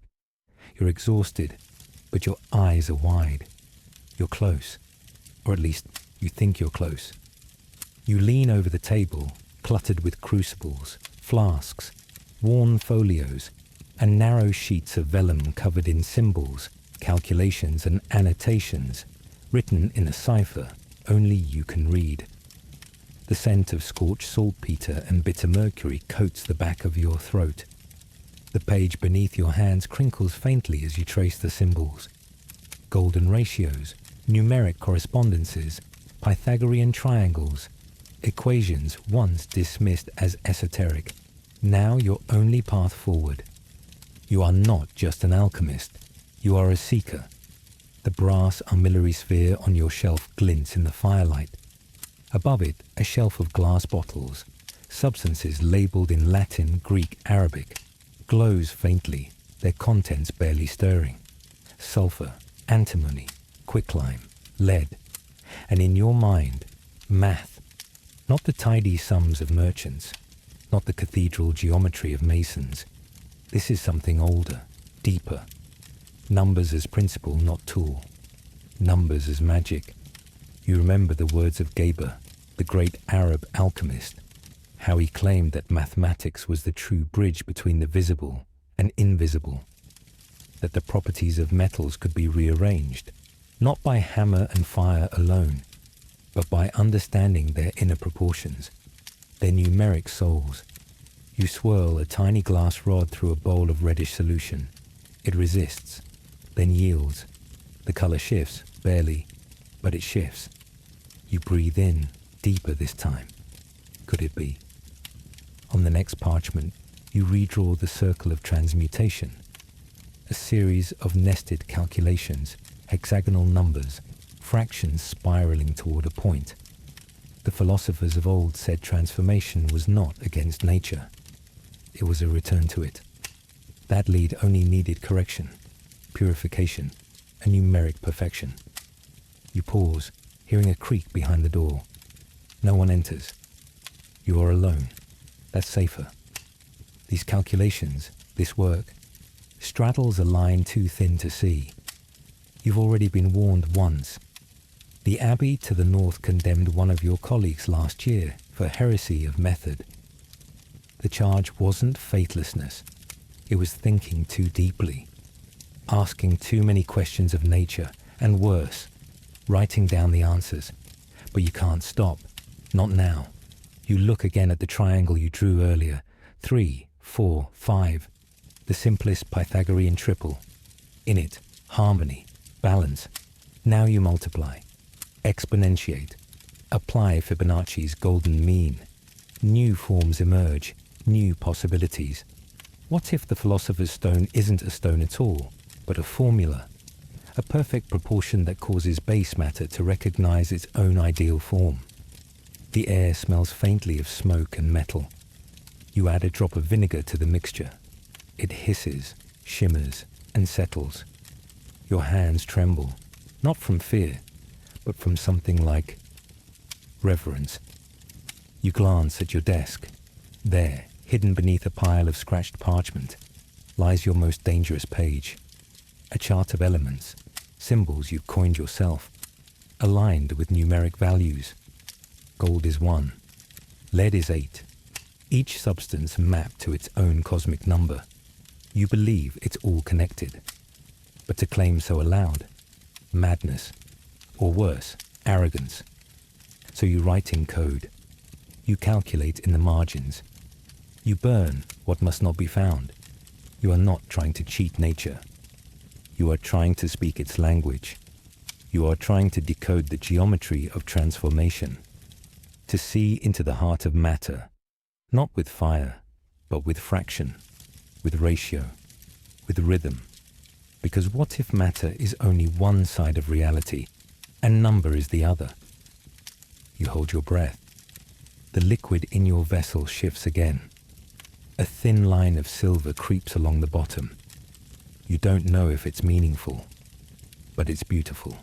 You're exhausted, but your eyes are wide. You're close, or at least you think you're close. You lean over the table, cluttered with crucibles, flasks, worn folios, and narrow sheets of vellum covered in symbols, calculations, and annotations, written in a cipher only you can read. The scent of scorched saltpeter and bitter mercury coats the back of your throat. The page beneath your hands crinkles faintly as you trace the symbols. Golden ratios, numeric correspondences, Pythagorean triangles, equations once dismissed as esoteric, now your only path forward. You are not just an alchemist, you are a seeker. The brass armillary sphere on your shelf glints in the firelight. Above it, a shelf of glass bottles, substances labeled in Latin, Greek, Arabic, glows faintly, their contents barely stirring. Sulfur, antimony, quicklime, lead, and in your mind, math. Not the tidy sums of merchants, not the cathedral geometry of masons. This is something older, deeper. Numbers as principle, not tool. Numbers as magic. You remember the words of Geber, the great Arab alchemist, how he claimed that mathematics was the true bridge between the visible and invisible, that the properties of metals could be rearranged, not by hammer and fire alone, but by understanding their inner proportions, their numeric souls. You swirl a tiny glass rod through a bowl of reddish solution. It resists, then yields. The color shifts, barely, but it shifts. You breathe in, deeper this time. Could it be? On the next parchment, you redraw the circle of transmutation, a series of nested calculations, hexagonal numbers, fractions spiraling toward a point. The philosophers of old said transformation was not against nature. It was a return to it. That lead only needed correction, purification, a numeric perfection. You pause, hearing a creak behind the door. No one enters. You are alone. That's safer. These calculations, this work, straddles a line too thin to see. You've already been warned once. The abbey to the north condemned one of your colleagues last year for heresy of method. The charge wasn't faithlessness. It was thinking too deeply. asking too many questions of nature, and worse, writing down the answers. But you can't stop. Not now. You look again at the triangle you drew earlier. 3, 4, 5. The simplest Pythagorean triple. In it, harmony, balance. Now you multiply. Exponentiate. Apply Fibonacci's golden mean. New forms emerge, new possibilities. What if the philosopher's stone isn't a stone at all, but a formula? A perfect proportion that causes base matter to recognize its own ideal form. The air smells faintly of smoke and metal. You add a drop of vinegar to the mixture. It hisses, shimmers, and settles. Your hands tremble, not from fear, but from something like reverence. You glance at your desk. There, hidden beneath a pile of scratched parchment, lies your most dangerous page. A chart of elements, symbols you've coined yourself, aligned with numeric values. Gold is 1. Lead is 8. Each substance mapped to its own cosmic number. You believe it's all connected. But to claim so aloud, madness, or worse, arrogance. So you write in code. You calculate in the margins. You burn what must not be found. You are not trying to cheat nature. You are trying to speak its language. You are trying to decode the geometry of transformation. To see into the heart of matter, not with fire, but with fraction, with ratio, with rhythm. Because what if matter is only one side of reality, and number is the other? You hold your breath. The liquid in your vessel shifts again. A thin line of silver creeps along the bottom. You don't know if it's meaningful, but it's beautiful.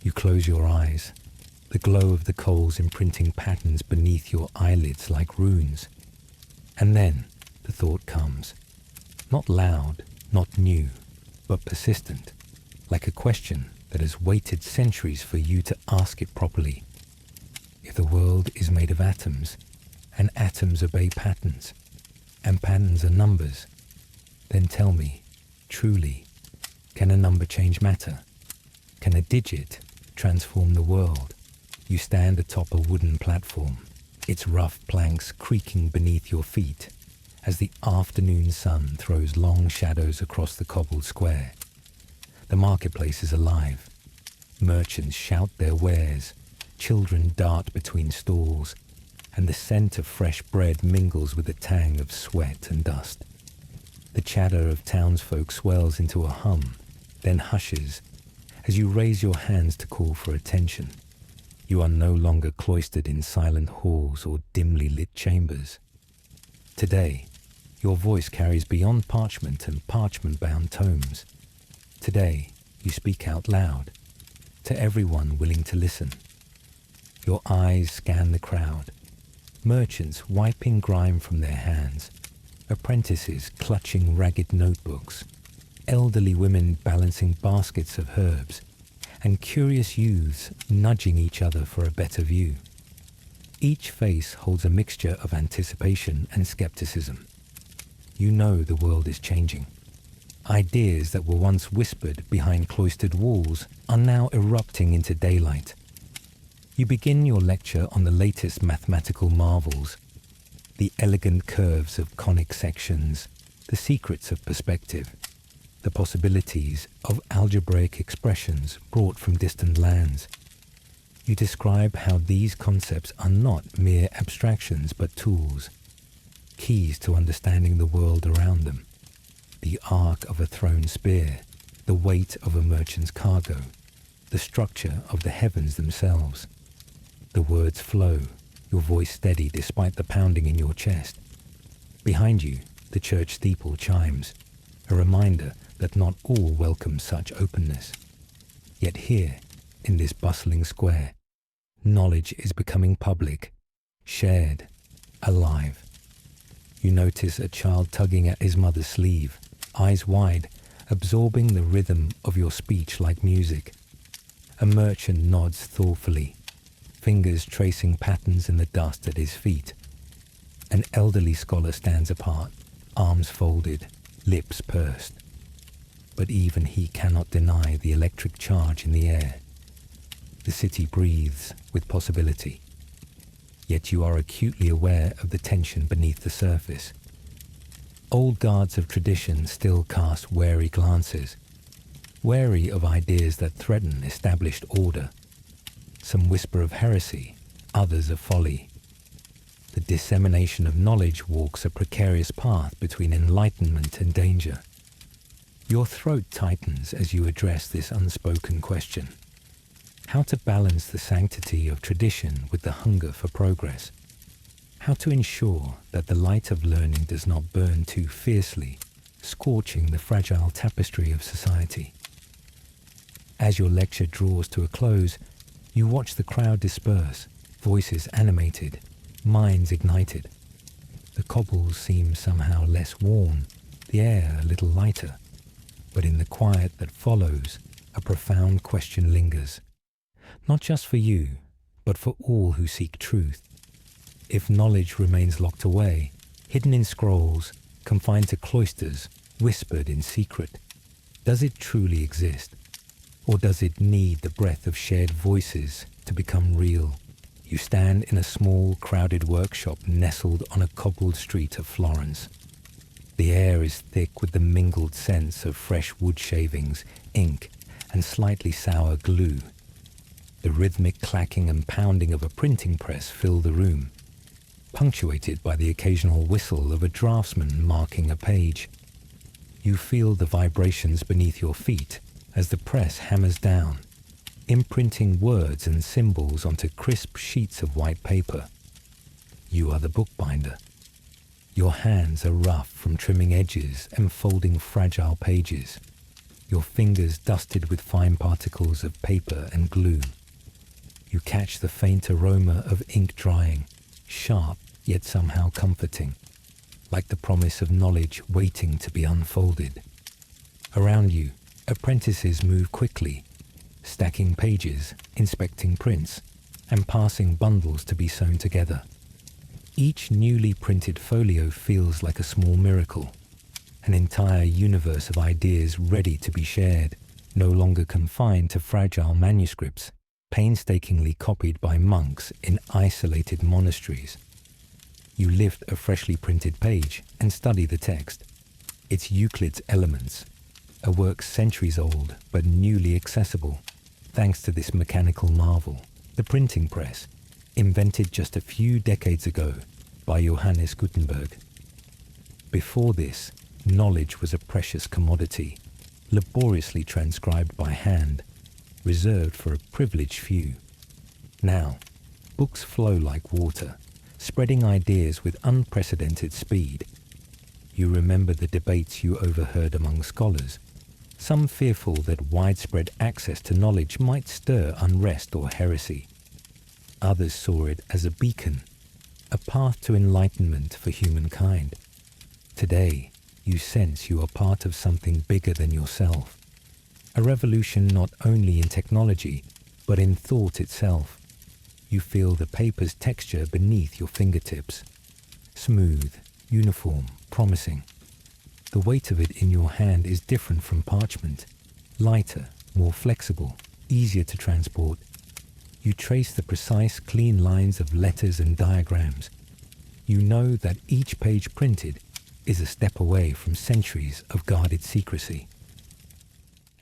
You close your eyes, the glow of the coals imprinting patterns beneath your eyelids like runes. And then the thought comes, not loud, not new, but persistent, like a question that has waited centuries for you to ask it properly. If the world is made of atoms, and atoms obey patterns, and patterns are numbers, then tell me, truly, can a number change matter? Can a digit transform the world? You stand atop a wooden platform, its rough planks creaking beneath your feet as the afternoon sun throws long shadows across the cobbled square. The marketplace is alive. Merchants shout their wares, children dart between stalls, and the scent of fresh bread mingles with the tang of sweat and dust. The chatter of townsfolk swells into a hum, then hushes as you raise your hands to call for attention. You are no longer cloistered in silent halls or dimly lit chambers. Today, your voice carries beyond parchment and parchment-bound tomes. Today, you speak out loud, to everyone willing to listen. Your eyes scan the crowd, merchants wiping grime from their hands, apprentices clutching ragged notebooks, elderly women balancing baskets of herbs, and curious youths nudging each other for a better view. Each face holds a mixture of anticipation and skepticism. You know the world is changing. Ideas that were once whispered behind cloistered walls are now erupting into daylight. You begin your lecture on the latest mathematical marvels, the elegant curves of conic sections, the secrets of perspective, the possibilities of algebraic expressions brought from distant lands. You describe how these concepts are not mere abstractions but tools, keys to understanding the world around them, the arc of a thrown spear, the weight of a merchant's cargo, the structure of the heavens themselves. The words flow, your voice steady despite the pounding in your chest. Behind you, the church steeple chimes, a reminder that not all welcome such openness. Yet here, in this bustling square, knowledge is becoming public, shared, alive. You notice a child tugging at his mother's sleeve, eyes wide, absorbing the rhythm of your speech like music. A merchant nods thoughtfully, fingers tracing patterns in the dust at his feet. An elderly scholar stands apart, arms folded, lips pursed. but even he cannot deny the electric charge in the air. The city breathes with possibility. Yet you are acutely aware of the tension beneath the surface. Old guards of tradition still cast wary glances, wary of ideas that threaten established order. Some whisper of heresy, others of folly. The dissemination of knowledge walks a precarious path between enlightenment and danger. Your throat tightens as you address this unspoken question. How to balance the sanctity of tradition with the hunger for progress. How to ensure that the light of learning does not burn too fiercely, scorching the fragile tapestry of society. As your lecture draws to a close, you watch the crowd disperse, voices animated, minds ignited. The cobbles seem somehow less worn, the air a little lighter. But in the quiet that follows, a profound question lingers. Not just for you, but for all who seek truth. If knowledge remains locked away, hidden in scrolls, confined to cloisters, whispered in secret, does it truly exist? Or does it need the breath of shared voices to become real? You stand in a small, crowded workshop nestled on a cobbled street of Florence. The air is thick with the mingled scents of fresh wood shavings, ink, and slightly sour glue. The rhythmic clacking and pounding of a printing press fill the room, punctuated by the occasional whistle of a draftsman marking a page. You feel the vibrations beneath your feet as the press hammers down, imprinting words and symbols onto crisp sheets of white paper. You are the bookbinder. Your hands are rough from trimming edges and folding fragile pages, your fingers dusted with fine particles of paper and glue. You catch the faint aroma of ink drying, sharp yet somehow comforting, like the promise of knowledge waiting to be unfolded. Around you, apprentices move quickly, stacking pages, inspecting prints, and passing bundles to be sewn together. Each newly printed folio feels like a small miracle, an entire universe of ideas ready to be shared, no longer confined to fragile manuscripts, painstakingly copied by monks in isolated monasteries. You lift a freshly printed page and study the text. It's Euclid's Elements, a work centuries old but newly accessible, thanks to this mechanical marvel, the printing press, invented just a few decades ago by Johannes Gutenberg. Before this, knowledge was a precious commodity, laboriously transcribed by hand, reserved for a privileged few. Now, books flow like water, spreading ideas with unprecedented speed. You remember the debates you overheard among scholars, some fearful that widespread access to knowledge might stir unrest or heresy. Others saw it as a beacon, a path to enlightenment for humankind. Today, you sense you are part of something bigger than yourself, a revolution not only in technology, but in thought itself. You feel the paper's texture beneath your fingertips, smooth, uniform, promising. The weight of it in your hand is different from parchment, lighter, more flexible, easier to transport. You trace the precise, clean lines of letters and diagrams. You know that each page printed is a step away from centuries of guarded secrecy.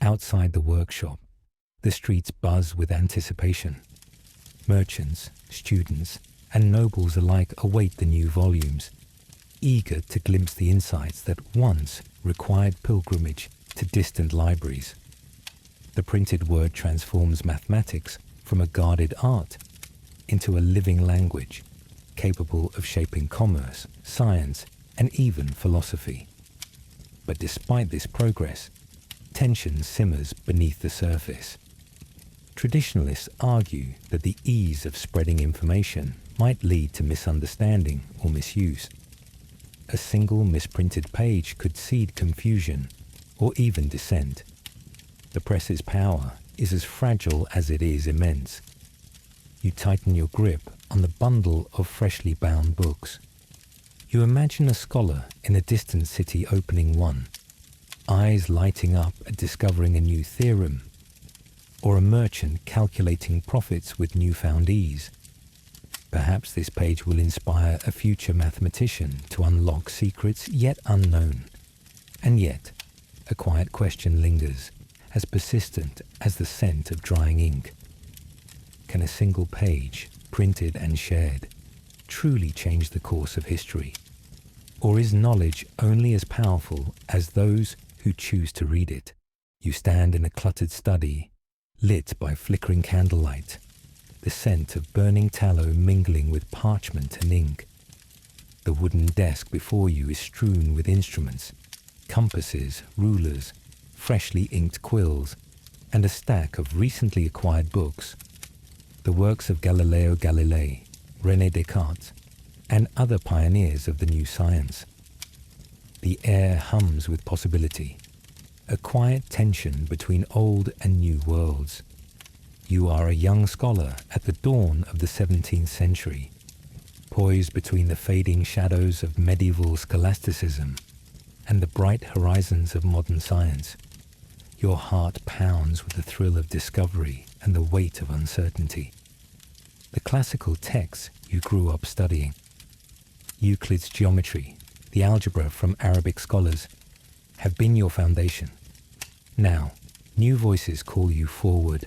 Outside the workshop, the streets buzz with anticipation. Merchants, students, and nobles alike await the new volumes, eager to glimpse the insights that once required pilgrimage to distant libraries. The printed word transforms mathematics from a guarded art into a living language, capable of shaping commerce, science, and even philosophy. But despite this progress, tension simmers beneath the surface. Traditionalists argue that the ease of spreading information might lead to misunderstanding or misuse. A single misprinted page could seed confusion or even dissent. The press's power is as fragile as it is immense. You tighten your grip on the bundle of freshly bound books. You imagine a scholar in a distant city opening one, eyes lighting up at discovering a new theorem, or a merchant calculating profits with newfound ease. Perhaps this page will inspire a future mathematician to unlock secrets yet unknown. And yet, a quiet question lingers, as persistent as the scent of drying ink. Can a single page, printed and shared, truly change the course of history? Or is knowledge only as powerful as those who choose to read it? You stand in a cluttered study, lit by flickering candlelight, the scent of burning tallow mingling with parchment and ink. The wooden desk before you is strewn with instruments, compasses, rulers, freshly inked quills, and a stack of recently acquired books, the works of Galileo Galilei, René Descartes, and other pioneers of the new science. The air hums with possibility, a quiet tension between old and new worlds. You are a young scholar at the dawn of the 17th century, poised between the fading shadows of medieval scholasticism and the bright horizons of modern science. Your heart pounds with the thrill of discovery and the weight of uncertainty. The classical texts you grew up studying, Euclid's geometry, the algebra from Arabic scholars, have been your foundation. Now, new voices call you forward.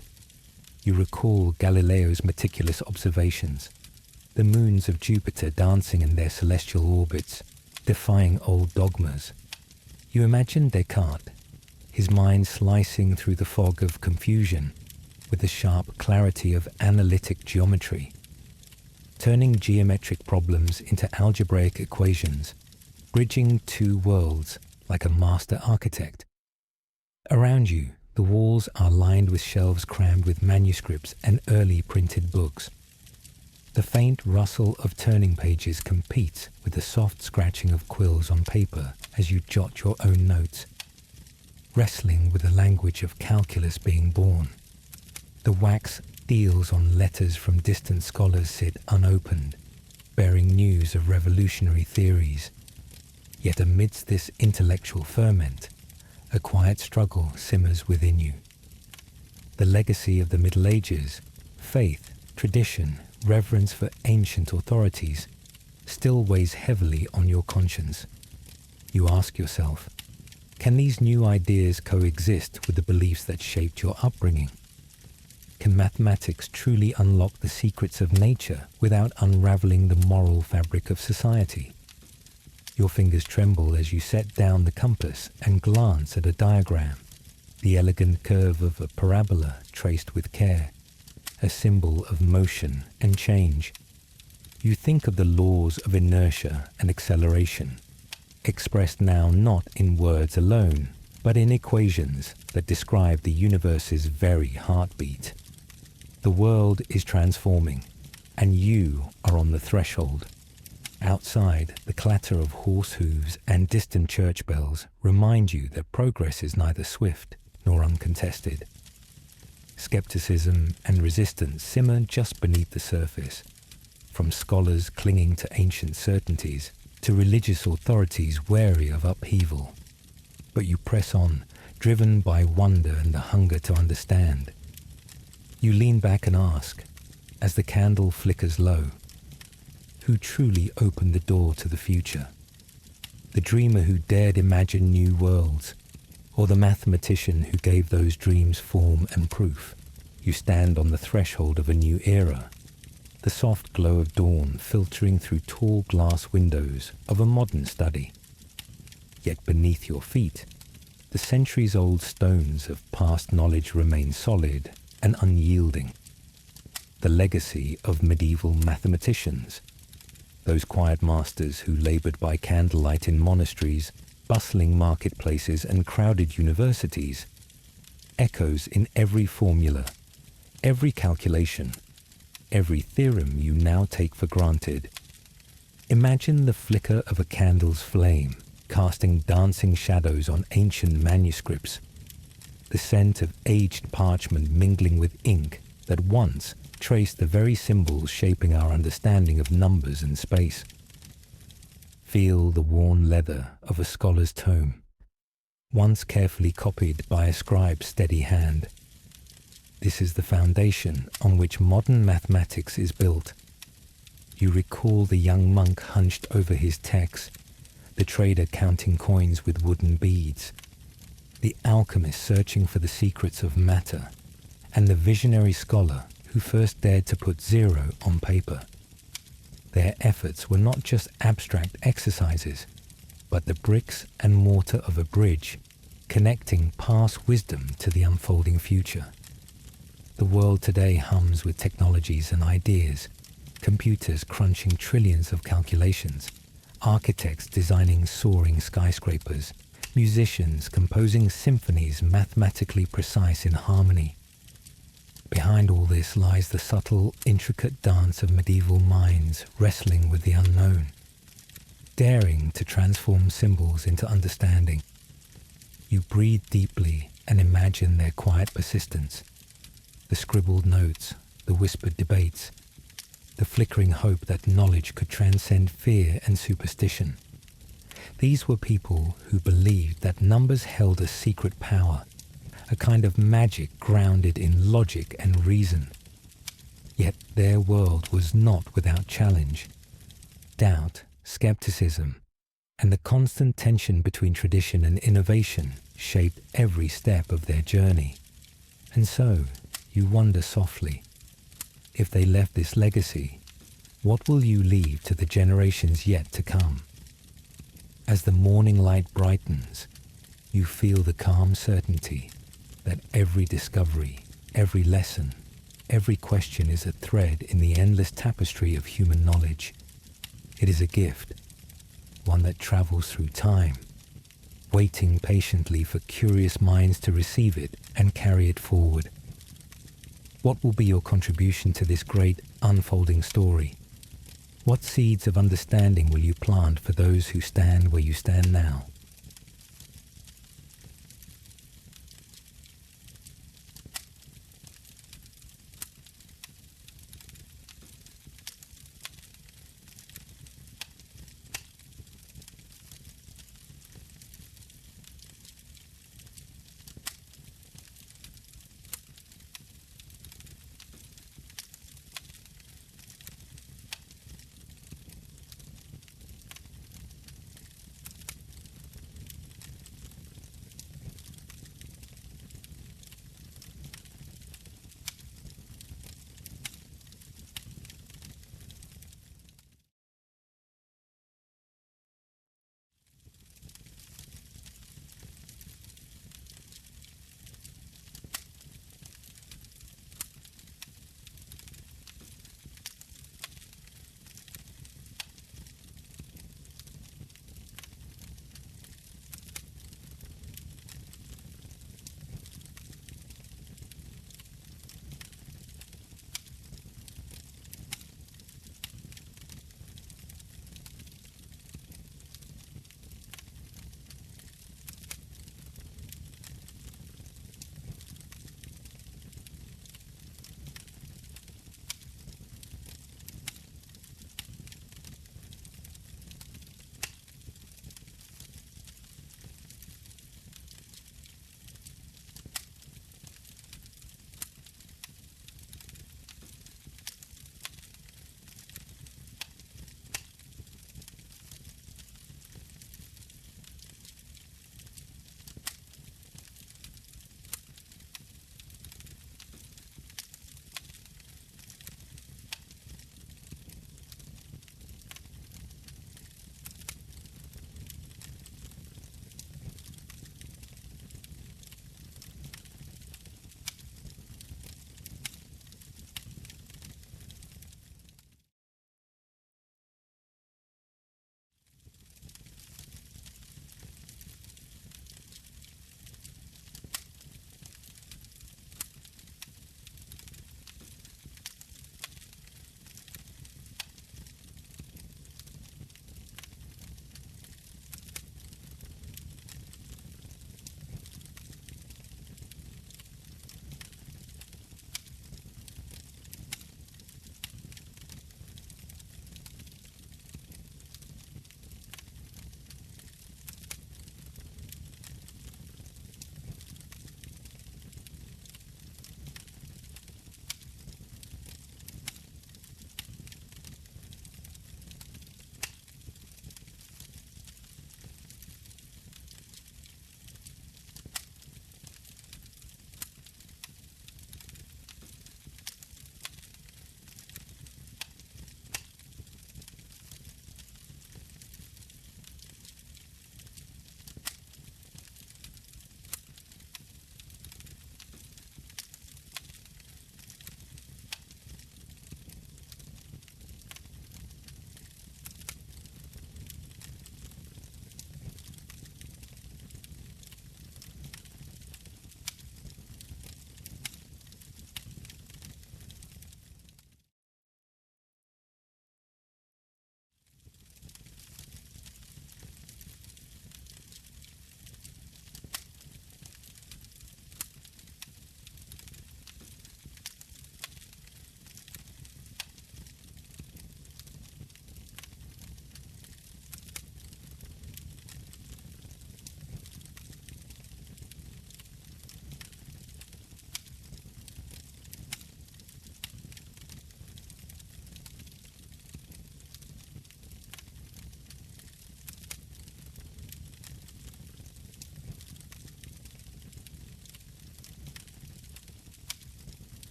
You recall Galileo's meticulous observations, the moons of Jupiter dancing in their celestial orbits, defying old dogmas. You imagine Descartes, his mind slicing through the fog of confusion with the sharp clarity of analytic geometry, turning geometric problems into algebraic equations, bridging two worlds like a master architect. Around you, the walls are lined with shelves crammed with manuscripts and early printed books. The faint rustle of turning pages competes with the soft scratching of quills on paper as you jot your own notes, wrestling with the language of calculus being born. The wax deals on letters from distant scholars sit unopened, bearing news of revolutionary theories. Yet amidst this intellectual ferment, a quiet struggle simmers within you. The legacy of the Middle Ages, faith, tradition, reverence for ancient authorities, still weighs heavily on your conscience. You ask yourself, can these new ideas coexist with the beliefs that shaped your upbringing? Can mathematics truly unlock the secrets of nature without unraveling the moral fabric of society? Your fingers tremble as you set down the compass and glance at a diagram, the elegant curve of a parabola traced with care, a symbol of motion and change. You think of the laws of inertia and acceleration, expressed now not in words alone, but in equations that describe the universe's very heartbeat. The world is transforming, and you are on the threshold. Outside, the clatter of horse hooves and distant church bells remind you that progress is neither swift nor uncontested. Skepticism and resistance simmer just beneath the surface, from scholars clinging to ancient certainties to religious authorities wary of upheaval. But you press on, driven by wonder and the hunger to understand. You lean back and ask, as the candle flickers low, who truly opened the door to the future? The dreamer who dared imagine new worlds, or the mathematician who gave those dreams form and proof? You stand on the threshold of a new era, the soft glow of dawn filtering through tall glass windows of a modern study. Yet beneath your feet, the centuries-old stones of past knowledge remain solid and unyielding. The legacy of medieval mathematicians, those quiet masters who labored by candlelight in monasteries, bustling marketplaces and crowded universities, echoes in every formula, every calculation, every theorem you now take for granted. Imagine the flicker of a candle's flame, casting dancing shadows on ancient manuscripts, the scent of aged parchment mingling with ink that once traced the very symbols shaping our understanding of numbers and space. Feel the worn leather of a scholar's tome. once carefully copied by a scribe's steady hand. This is the foundation on which modern mathematics is built. You recall the young monk hunched over his text, the trader counting coins with wooden beads, the alchemist searching for the secrets of matter, and the visionary scholar who first dared to put zero on paper. Their efforts were not just abstract exercises, but the bricks and mortar of a bridge connecting past wisdom to the unfolding future. The world today hums with technologies and ideas, computers crunching trillions of calculations, architects designing soaring skyscrapers, musicians composing symphonies mathematically precise in harmony. Behind all this lies the subtle, intricate dance of medieval minds wrestling with the unknown, daring to transform symbols into understanding. You breathe deeply and imagine their quiet persistence, the scribbled notes, the whispered debates, the flickering hope that knowledge could transcend fear and superstition. These were people who believed that numbers held a secret power, a kind of magic grounded in logic and reason. Yet their world was not without challenge. Doubt, skepticism, and the constant tension between tradition and innovation shaped every step of their journey. And so, you wonder softly, if they left this legacy, what will you leave to the generations yet to come? As the morning light brightens, you feel the calm certainty that every discovery, every lesson, every question is a thread in the endless tapestry of human knowledge. It is a gift, one that travels through time, waiting patiently for curious minds to receive it and carry it forward. What will be your contribution to this great unfolding story? What seeds of understanding will you plant for those who stand where you stand now?